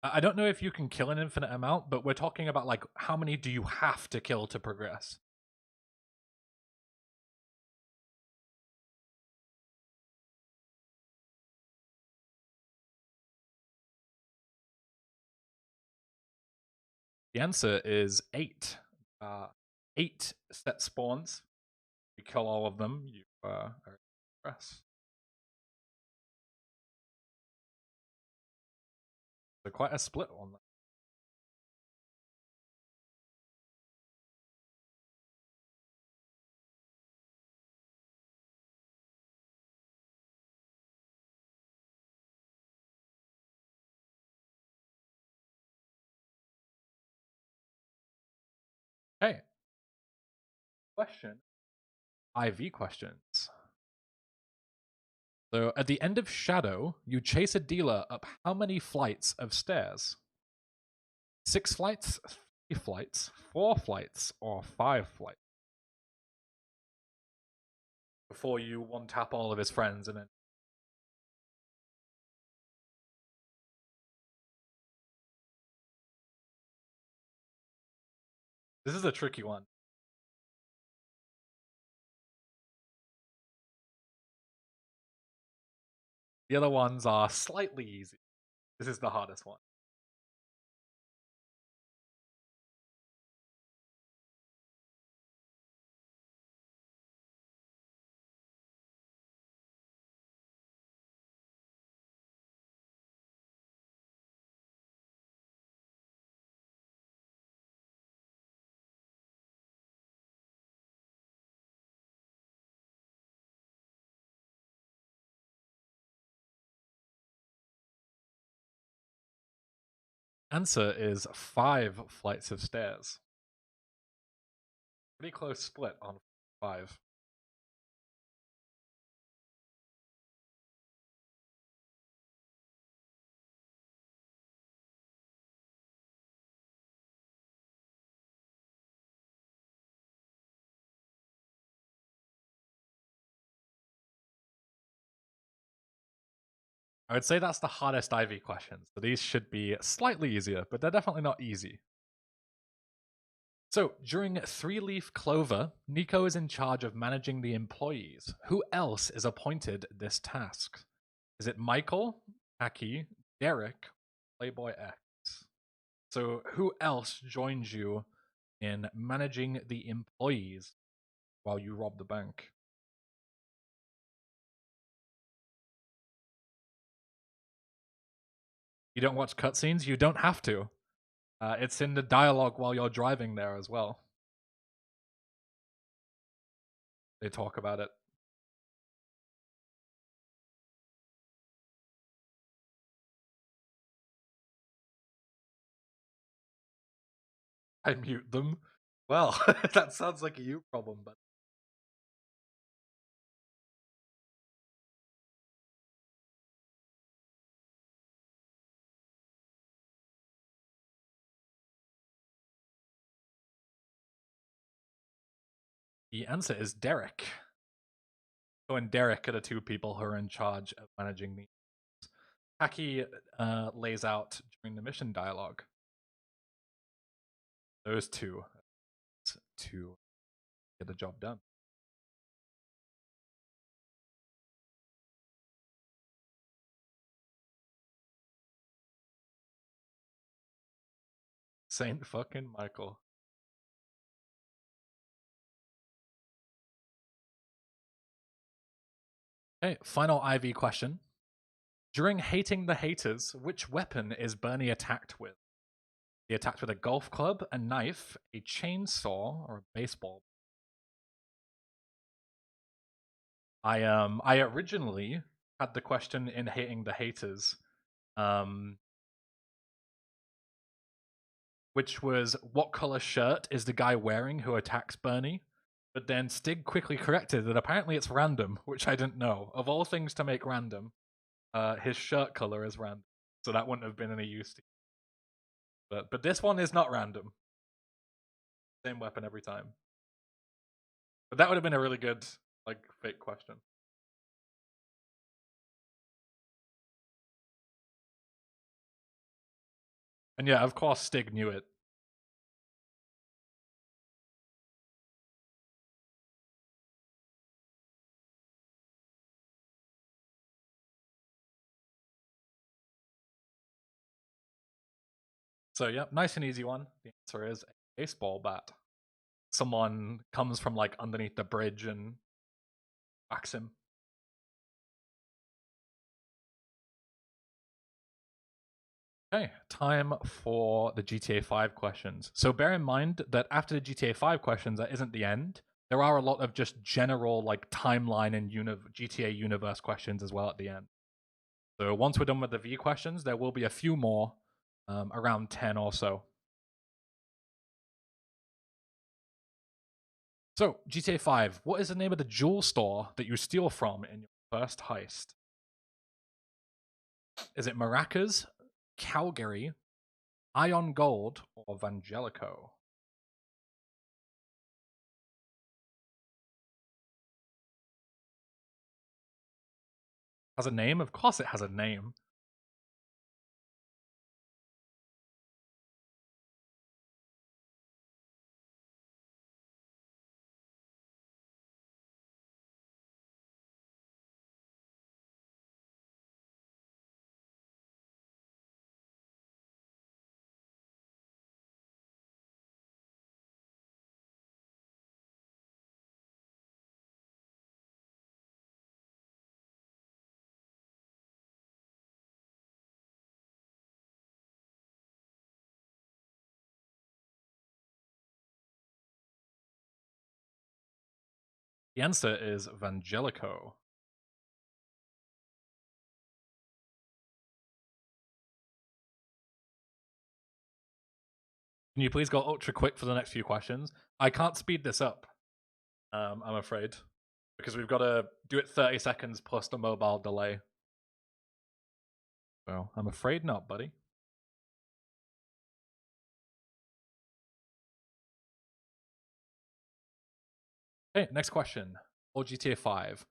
I don't know if you can kill an infinite amount, but we're talking about like how many do you have to kill to progress? The answer is 8. 8 set spawns. You kill all of them, you are progress. So quite a split on that. Hey, question. IV questions. So at the end of Shadow, you chase a dealer up how many flights of stairs? 6 flights, 3 flights, 4 flights, or 5 flights? Before you one-tap all of his friends and then... This is a tricky one. The other ones are slightly easy. This is the hardest one. Answer is 5 flights of stairs. Pretty close split on 5. I would say that's the hardest IV questions. So these should be slightly easier, but they're definitely not easy. So during 3-leaf clover, Nico is in charge of managing the employees. Who else is appointed this task? Is it Michael, Aki, Derek, Playboy X? So who else joins you in managing the employees while you rob the bank? You don't watch cutscenes? You don't have to. It's in the dialogue while you're driving there as well. They talk about it. I mute them. Well, that sounds like a you problem, but the answer is Derek. So and Derek are the two people who are in charge of managing the. Taki lays out during the mission dialogue. Those two to get the job done. Saint fucking Michael. Okay, final IV question. During Hating the Haters, which weapon is Bernie attacked with? He attacked with a golf club, a knife, a chainsaw, or a baseball? I originally had the question in Hating the Haters, which was what color shirt is the guy wearing who attacks Bernie? But then Stig quickly corrected that apparently it's random, which I didn't know. Of all things to make random, his shirt color is random, so that wouldn't have been any use to you. But this one is not random. Same weapon every time. But that would have been a really good fake question. And yeah, of course Stig knew it. So yeah, nice and easy one. The answer is a baseball bat. Someone comes from underneath the bridge and whacks him. Okay, time for the GTA 5 questions. So bear in mind that after the GTA 5 questions, that isn't the end. There are a lot of just general timeline and GTA universe questions as well at the end. So once we're done with the V questions, there will be a few more, around 10 or so. So, GTA 5, what is the name of the jewel store that you steal from in your first heist? Is it Maracas, Calgary, Ion Gold, or Vangelico? Has a name? Of course it has a name. The answer is Vangelico. Can you please go ultra quick for the next few questions? I can't speed this up, I'm afraid, because we've got to do it 30 seconds plus the mobile delay. So I'm afraid not, buddy. Okay, next question. Or GTA 5.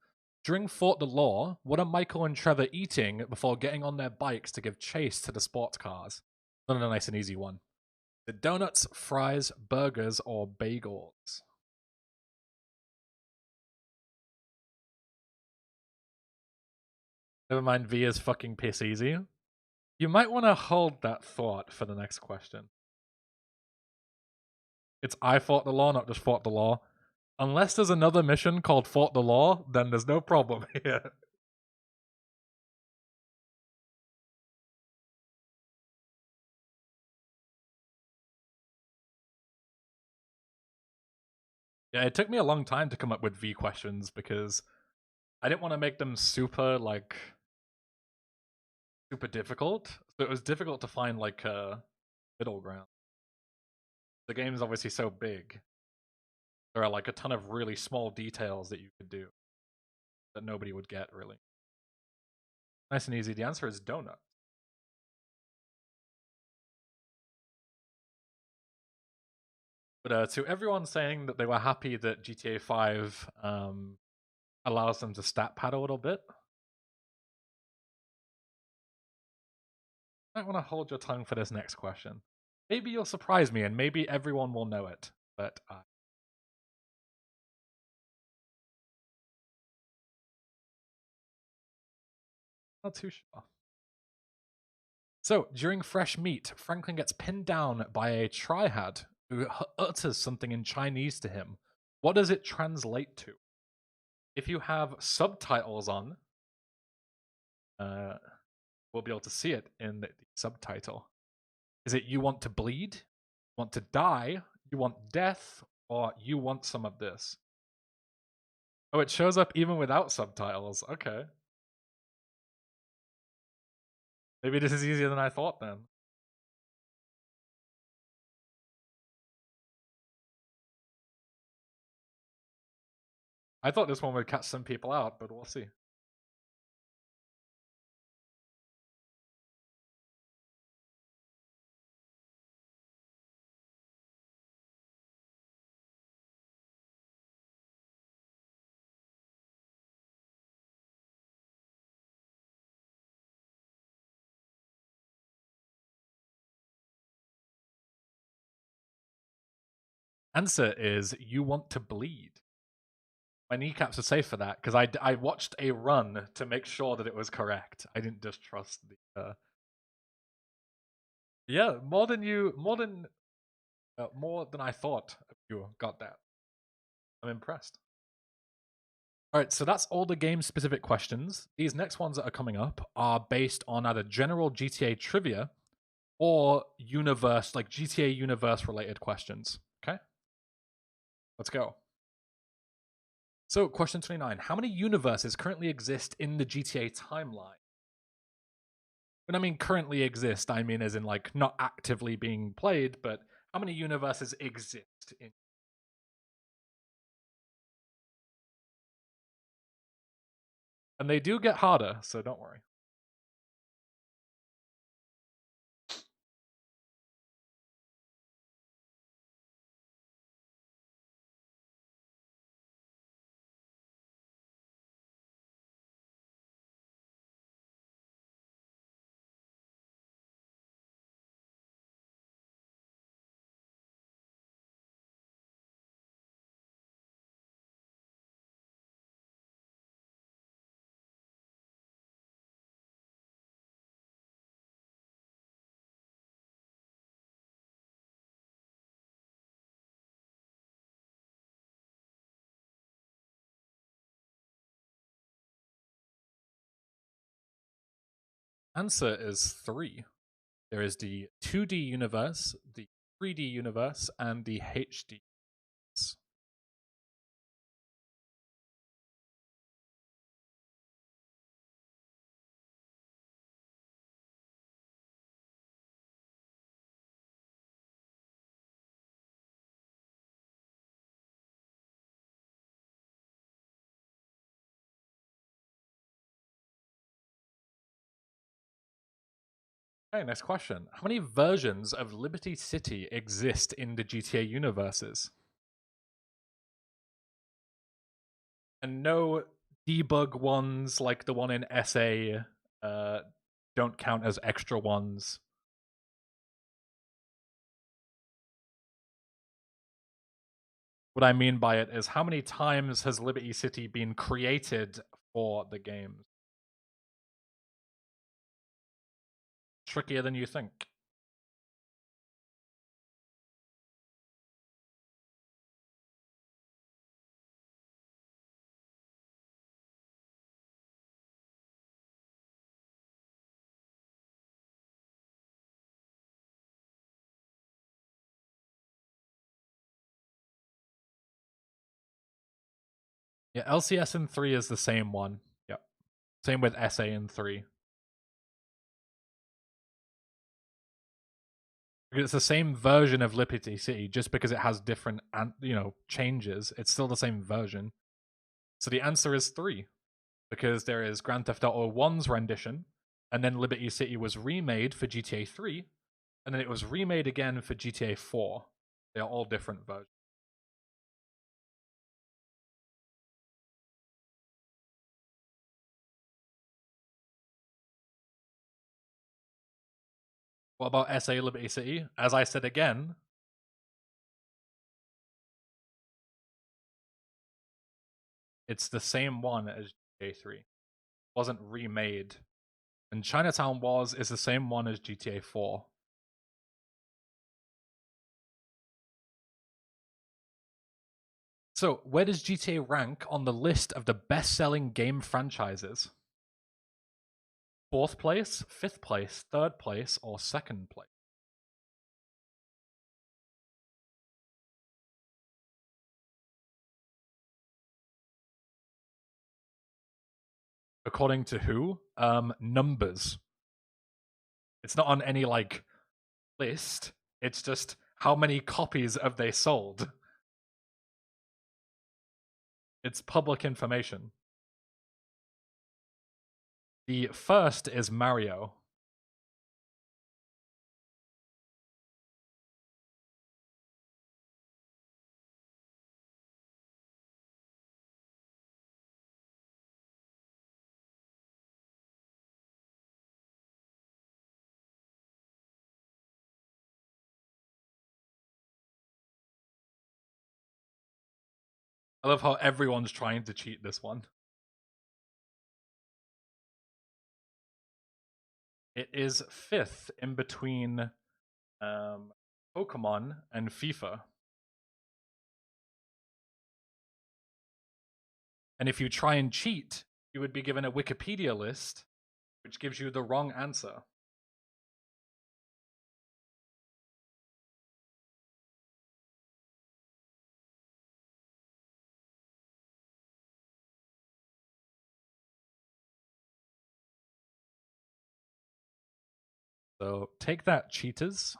During Fort the Law, what are Michael and Trevor eating before getting on their bikes to give chase to the sports cars? Another nice and easy one. The donuts, fries, burgers, or bagels? Never mind, V is fucking piss easy. You might want to hold that thought for the next question. It's I fought the law, not just fought the law. Unless there's another mission called fought the law, then there's no problem here. Yeah, it took me a long time to come up with V questions because I didn't want to make them super difficult. So it was difficult to find like a middle ground. The game is obviously so big. There are like a ton of really small details that you could do that nobody would get really. Nice and easy. The answer is donut. But to everyone saying that they were happy that GTA 5 allows them to stat pad a little bit, I might want to hold your tongue for this next question. Maybe you'll surprise me and maybe everyone will know it, but not too sure. So, during Fresh Meat, Franklin gets pinned down by a triad who utters something in Chinese to him. What does it translate to? If you have subtitles on, we'll be able to see it in the subtitle. Is it you want to bleed, want to die, you want death, or you want some of this? Oh, it shows up even without subtitles. Okay. Maybe this is easier than I thought then. I thought this one would catch some people out, but we'll see. Answer is you want to bleed. My kneecaps are safe for that because I watched a run to make sure that it was correct. I didn't just trust the. Yeah, more than I thought you got that. I'm impressed. All right, so that's all the game-specific questions. These next ones that are coming up are based on either general GTA trivia or universe, like GTA universe-related questions. Okay, let's go. So, question 29. How many universes currently exist in the GTA timeline? When I mean currently exist, I mean as in like not actively being played, but how many universes exist in. And they do get harder, so don't worry. Answer is 3. There is the 2D universe, the 3D universe, and the HD. Okay, next question. How many versions of Liberty City exist in the GTA universes? And no debug ones like the one in SA don't count as extra ones. What I mean by it is how many times has Liberty City been created for the game? Trickier than you think. Yeah, LCS in 3 is the same one. Yep. Same with SA in 3. It's the same version of Liberty City, just because it has different, changes. It's still the same version. So the answer is 3, because there is Grand Theft Auto 1's rendition, and then Liberty City was remade for GTA 3, and then it was remade again for GTA 4. They are all different versions. What about SA Liberty City? As I said again, it's the same one as GTA 3. It wasn't remade. And Chinatown Wars is the same one as GTA 4. So, where does GTA rank on the list of the best-selling game franchises? 4th place, 5th place, 3rd place, or 2nd place? According to who? Numbers. It's not on any list. It's just how many copies have they sold. It's public information. The first is Mario. I love how everyone's trying to cheat this one. It is 5th in between Pokemon and FIFA. And if you try and cheat, you would be given a Wikipedia list, which gives you the wrong answer. So take that, cheaters.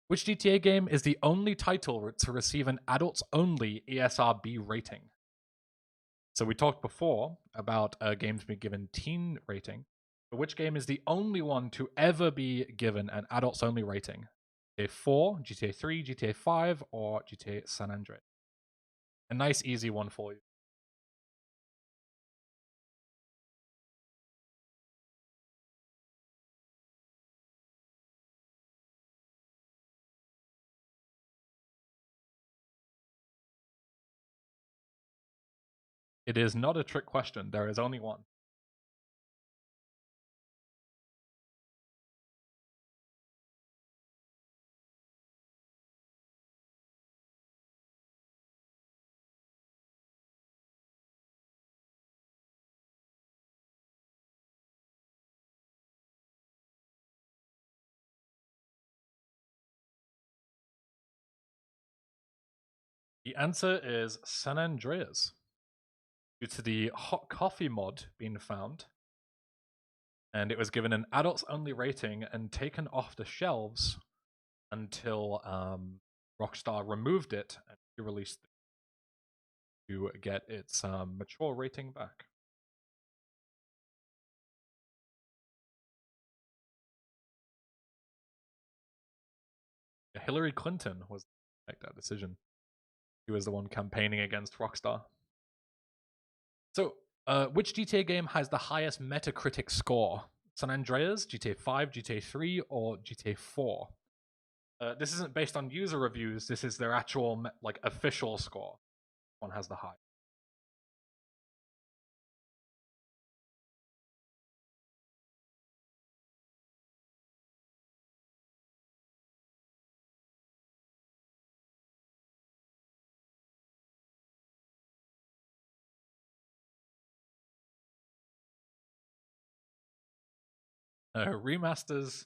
Which GTA game is the only title to receive an adults-only ESRB rating? So we talked before about games being given teen rating, but which game is the only one to ever be given an adults-only rating? GTA 4, GTA 3, GTA 5, or GTA San Andreas? A nice, easy one for you. It is not a trick question. There is only one. The answer is San Andreas. Due to the hot coffee mod being found, and it was given an adults only rating and taken off the shelves until Rockstar removed it and released it to get its mature rating back. Hillary Clinton was make that decision. She was the one campaigning against Rockstar. So, which GTA game has the highest Metacritic score? San Andreas, GTA 5, GTA 3, or GTA 4? This isn't based on user reviews. This is their actual official score. One has the high. Remasters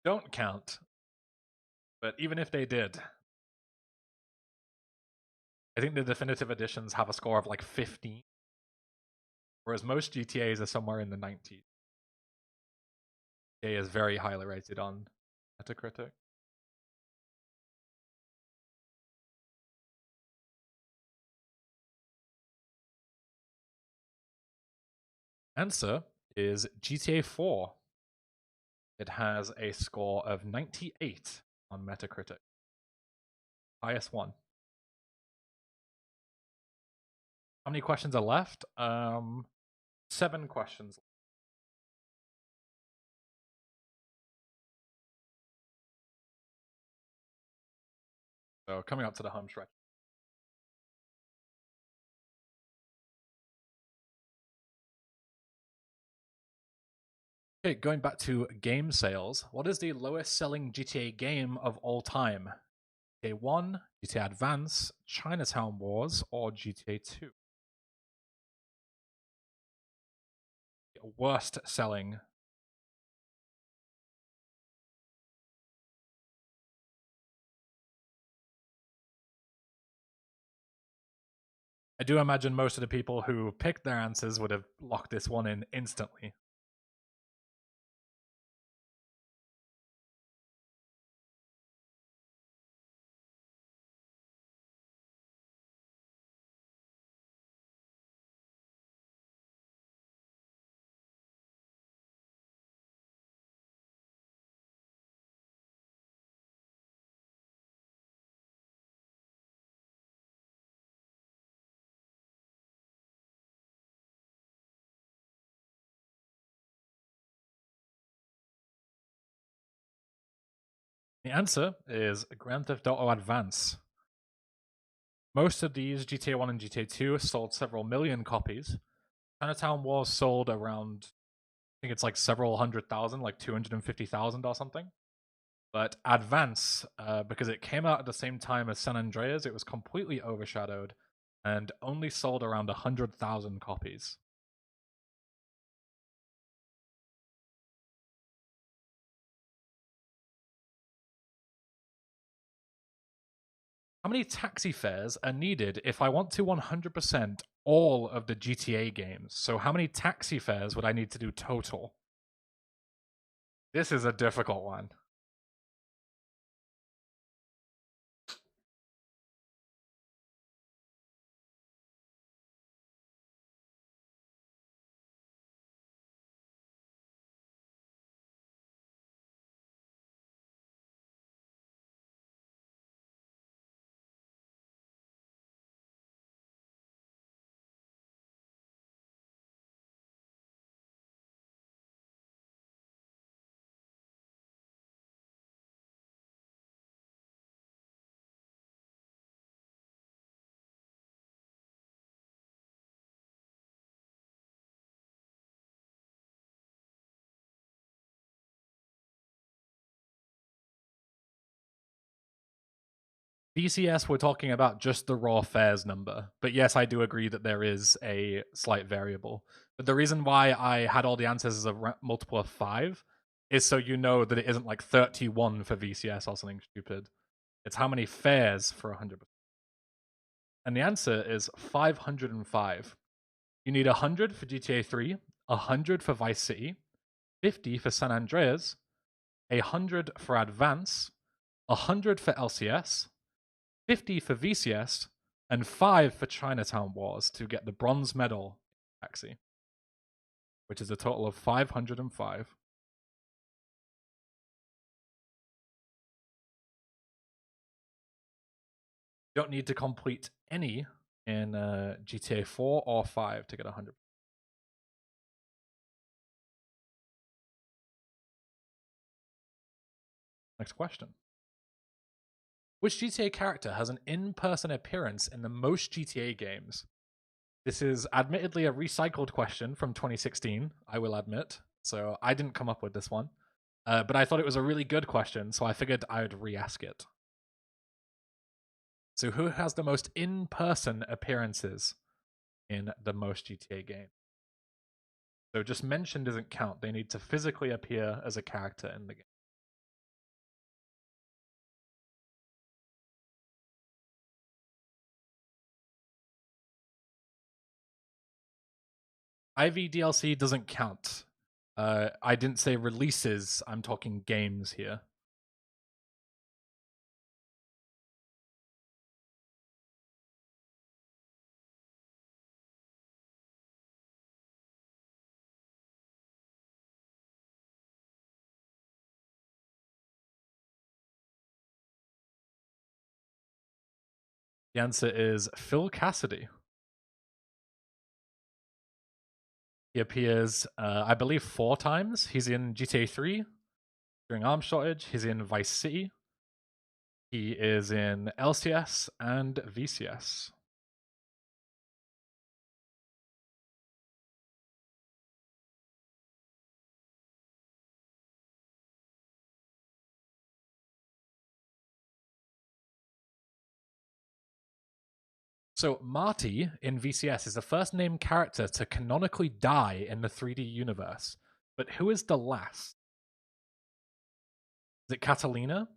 don't count, but even if they did, I think the definitive editions have a score of like 15, whereas most GTAs are somewhere in the 90s. GTA is very highly rated on Metacritic. Answer is GTA 4. It has a score of 98 on Metacritic. Highest one. How many questions are left? 7 questions. So coming up to the home stretch. Okay, going back to game sales, what is the lowest selling GTA game of all time? GTA 1, GTA Advance, Chinatown Wars, or GTA 2? Worst selling. I do imagine most of the people who picked their answers would have locked this one in instantly. The answer is Grand Theft Auto Advance. Most of these, GTA 1 and GTA 2, sold several million copies. Chinatown Wars sold around, I think it's like several 100,000, like 250,000 or something. But Advance, because it came out at the same time as San Andreas, it was completely overshadowed and only sold around 100,000 copies. How many taxi fares are needed if I want to 100% all of the GTA games? So how many taxi fares would I need to do total? This is a difficult one. BCS, we're talking about just the raw fares number. But yes, I do agree that there is a slight variable. But the reason why I had all the answers as a multiple of 5 is so you know that it isn't like 31 for VCS or something stupid. It's how many fares for 100%. And the answer is 505. You need 100 for GTA 3, 100 for Vice City, 50 for San Andreas, 100 for Advance, 100 for LCS, 50 for VCS, and 5 for Chinatown Wars to get the bronze medal in Taxi, which is a total of 505. You don't need to complete any in GTA 4 or 5 to get 100. Next question. Which GTA character has an in-person appearance in the most GTA games? This is admittedly a recycled question from 2016, I will admit. So I didn't come up with this one. But I thought it was a really good question, so I figured I would re-ask it. So who has the most in-person appearances in the most GTA games? So just mentioned doesn't count. They need to physically appear as a character in the game. IV DLC doesn't count. I didn't say releases, I'm talking games here. The answer is Phil Cassidy. He appears, I believe, 4 times. He's in GTA 3 during Arms Shortage. He's in Vice City. He is in LCS and VCS. So Marty in VCS is the first named character to canonically die in the 3D universe. But who is the last? Is it Catalina,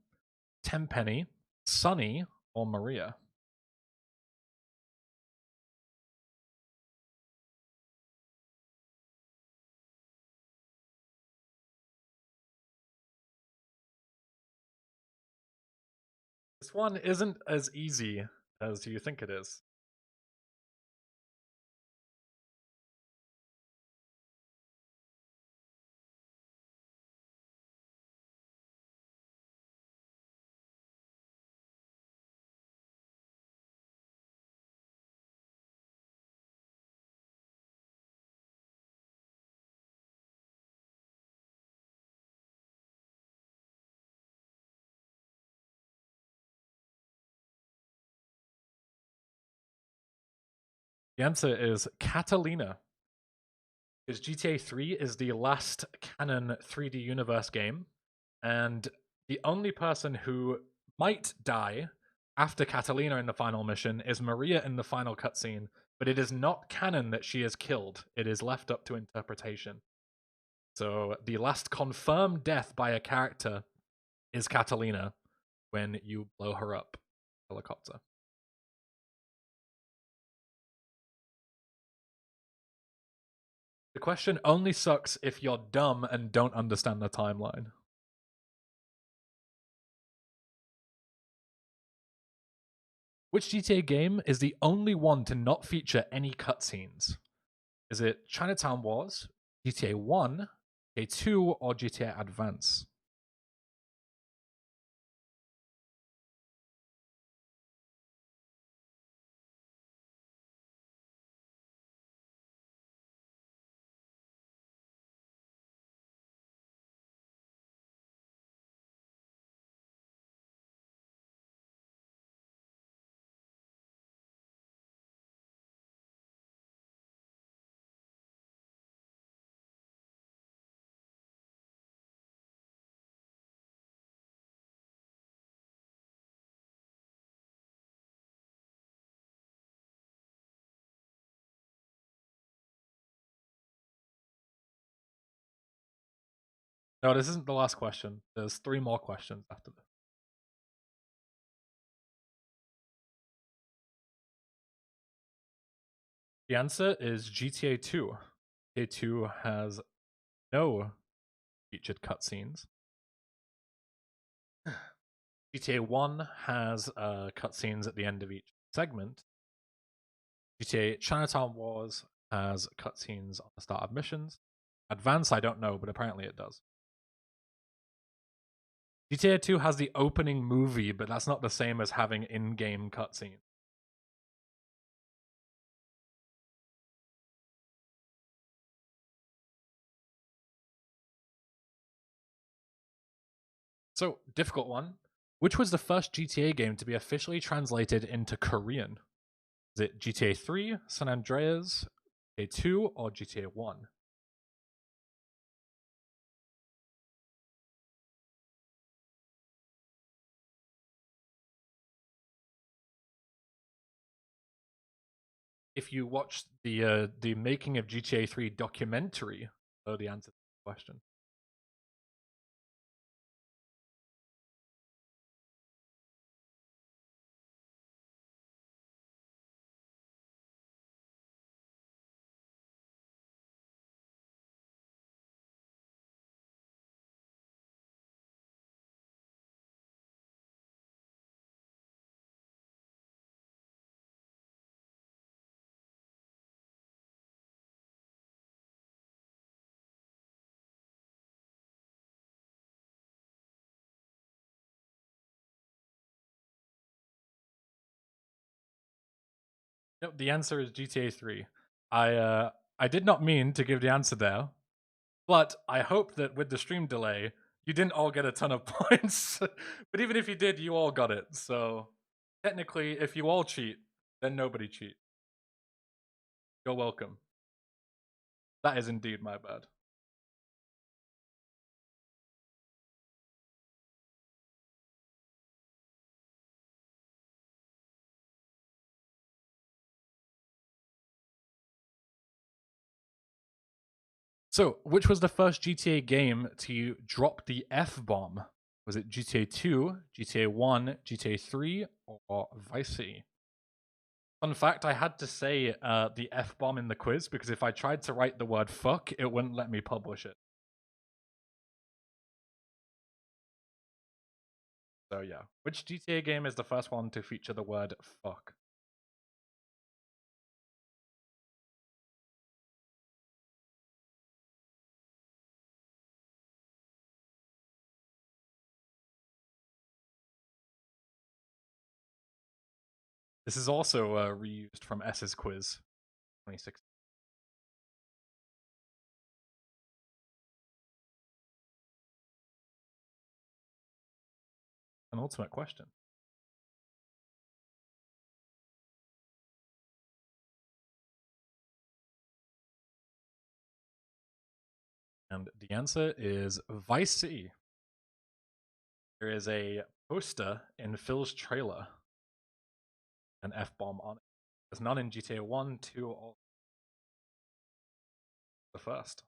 Tenpenny, Sunny, or Maria? This one isn't as easy as you think it is. The answer is Catalina. Because GTA 3 is the last canon 3D universe game, and the only person who might die after Catalina in the final mission is Maria in the final cutscene, but it is not canon that she is killed. It is left up to interpretation. So the last confirmed death by a character is Catalina when you blow her up helicopter. The question only sucks if you're dumb and don't understand the timeline. Which GTA game is the only one to not feature any cutscenes? Is it Chinatown Wars, GTA 1, GTA 2, or GTA Advance? No, this isn't the last question. There's 3 more questions after this. The answer is GTA 2. GTA 2 has no featured cutscenes. GTA 1 has cutscenes at the end of each segment. GTA Chinatown Wars has cutscenes on the start of missions. Advance, I don't know, but apparently it does. GTA 2 has the opening movie, but that's not the same as having in-game cutscenes. So, difficult one. Which was the first GTA game to be officially translated into Korean? Is it GTA 3, San Andreas, GTA 2, or GTA 1? If you watch the making of GTA 3 documentary, know the answer to the question. Yep, the answer is GTA 3. I did not mean to give the answer there, but I hope that with the stream delay, you didn't all get a ton of points. But even if you did, you all got it. So technically, if you all cheat, then nobody cheat. You're welcome. That is indeed my bad. So, which was the first GTA game to drop the F bomb? Was it GTA 2, GTA 1, GTA 3, or Vice City? Fun fact, I had to say the F bomb in the quiz because if I tried to write the word fuck, it wouldn't let me publish it. So, yeah. Which GTA game is the first one to feature the word fuck? This is also reused from S's quiz 2016. An ultimate question. And the answer is Vice City. There is a poster in Phil's trailer, an F bomb on it. There's none in GTA 1, 2, or the first.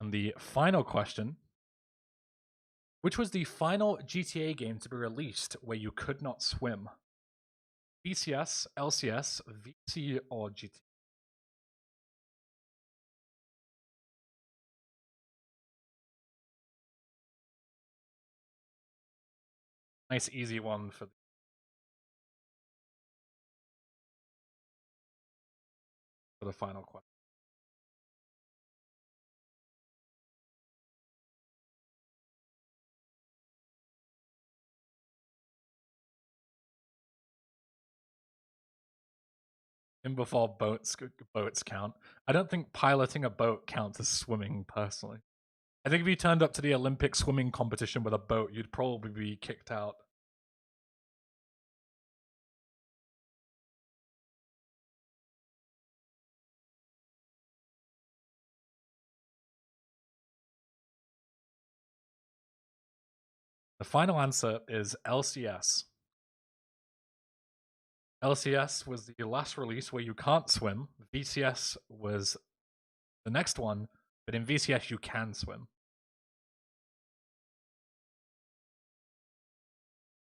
And the final question: which was the final GTA game to be released where you could not swim? BCS, LCS, VC, or GT? Nice easy one for the final question. And before boats count, I don't think piloting a boat counts as swimming personally. I think if you turned up to the Olympic swimming competition with a boat, you'd probably be kicked out. The final answer is LCS. LCS was the last release where you can't swim. VCS was the next one, but in VCS you can swim.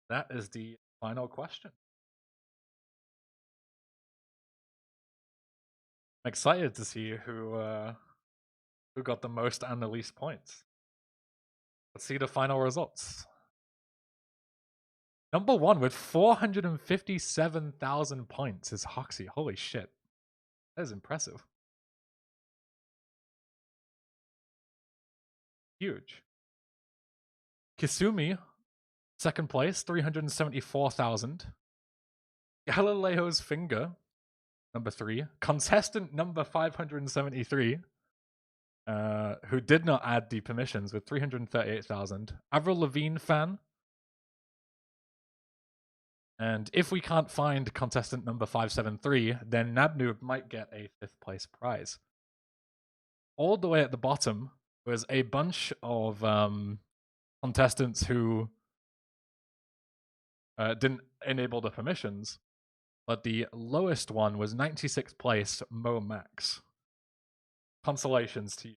That is the final question. I'm excited to see who got the most and the least points. Let's see the final results. Number one with 457,000 points is Hoxie. Holy shit. That is impressive. Huge. Kisumi, second place, 374,000. Galileo's Finger, number 3. Contestant number 573, who did not add the permissions with 338,000. Avril Lavigne fan. And if we can't find contestant number 573, then Nabnoob might get a 5th place prize. All the way at the bottom was a bunch of contestants who didn't enable the permissions, but the lowest one was 96th place Mo Max. Consolations to you.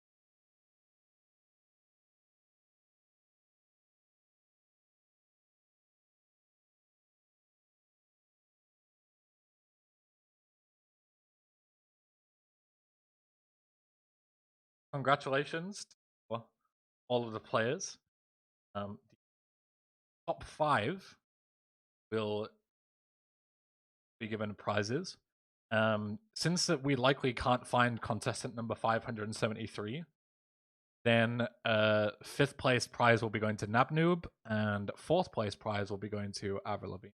Congratulations to all of the players. The top 5 will be given prizes. Since that we likely can't find contestant number 573, then 5th place prize will be going to Nabnoob, and 4th place prize will be going to Avril Lavigne.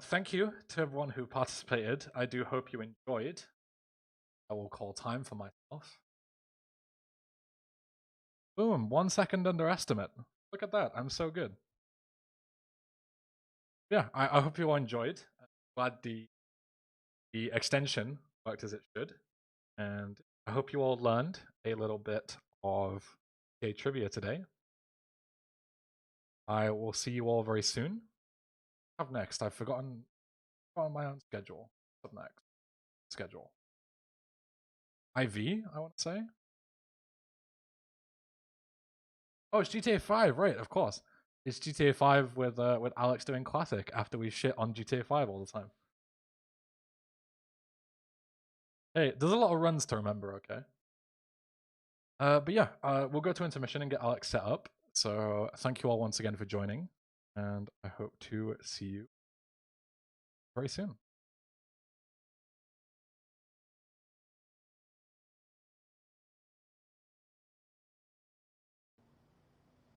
Thank you to everyone who participated. I do hope you enjoyed. I will call time for myself. Boom, 1 second underestimate. Look at that, I'm so good. Yeah, I hope you all enjoyed. I'm glad the extension worked as it should. And I hope you all learned a little bit of GTA trivia today. I will see you all very soon. Up next, I've forgotten my own schedule. What's up next? Schedule. IV, I want to say. Oh, it's GTA 5, right? Of course, it's GTA 5 with Alex doing classic after we shit on GTA 5 all the time. Hey, there's a lot of runs to remember. Okay. But yeah, we'll go to intermission and get Alex set up. So thank you all once again for joining, and I hope to see you very soon.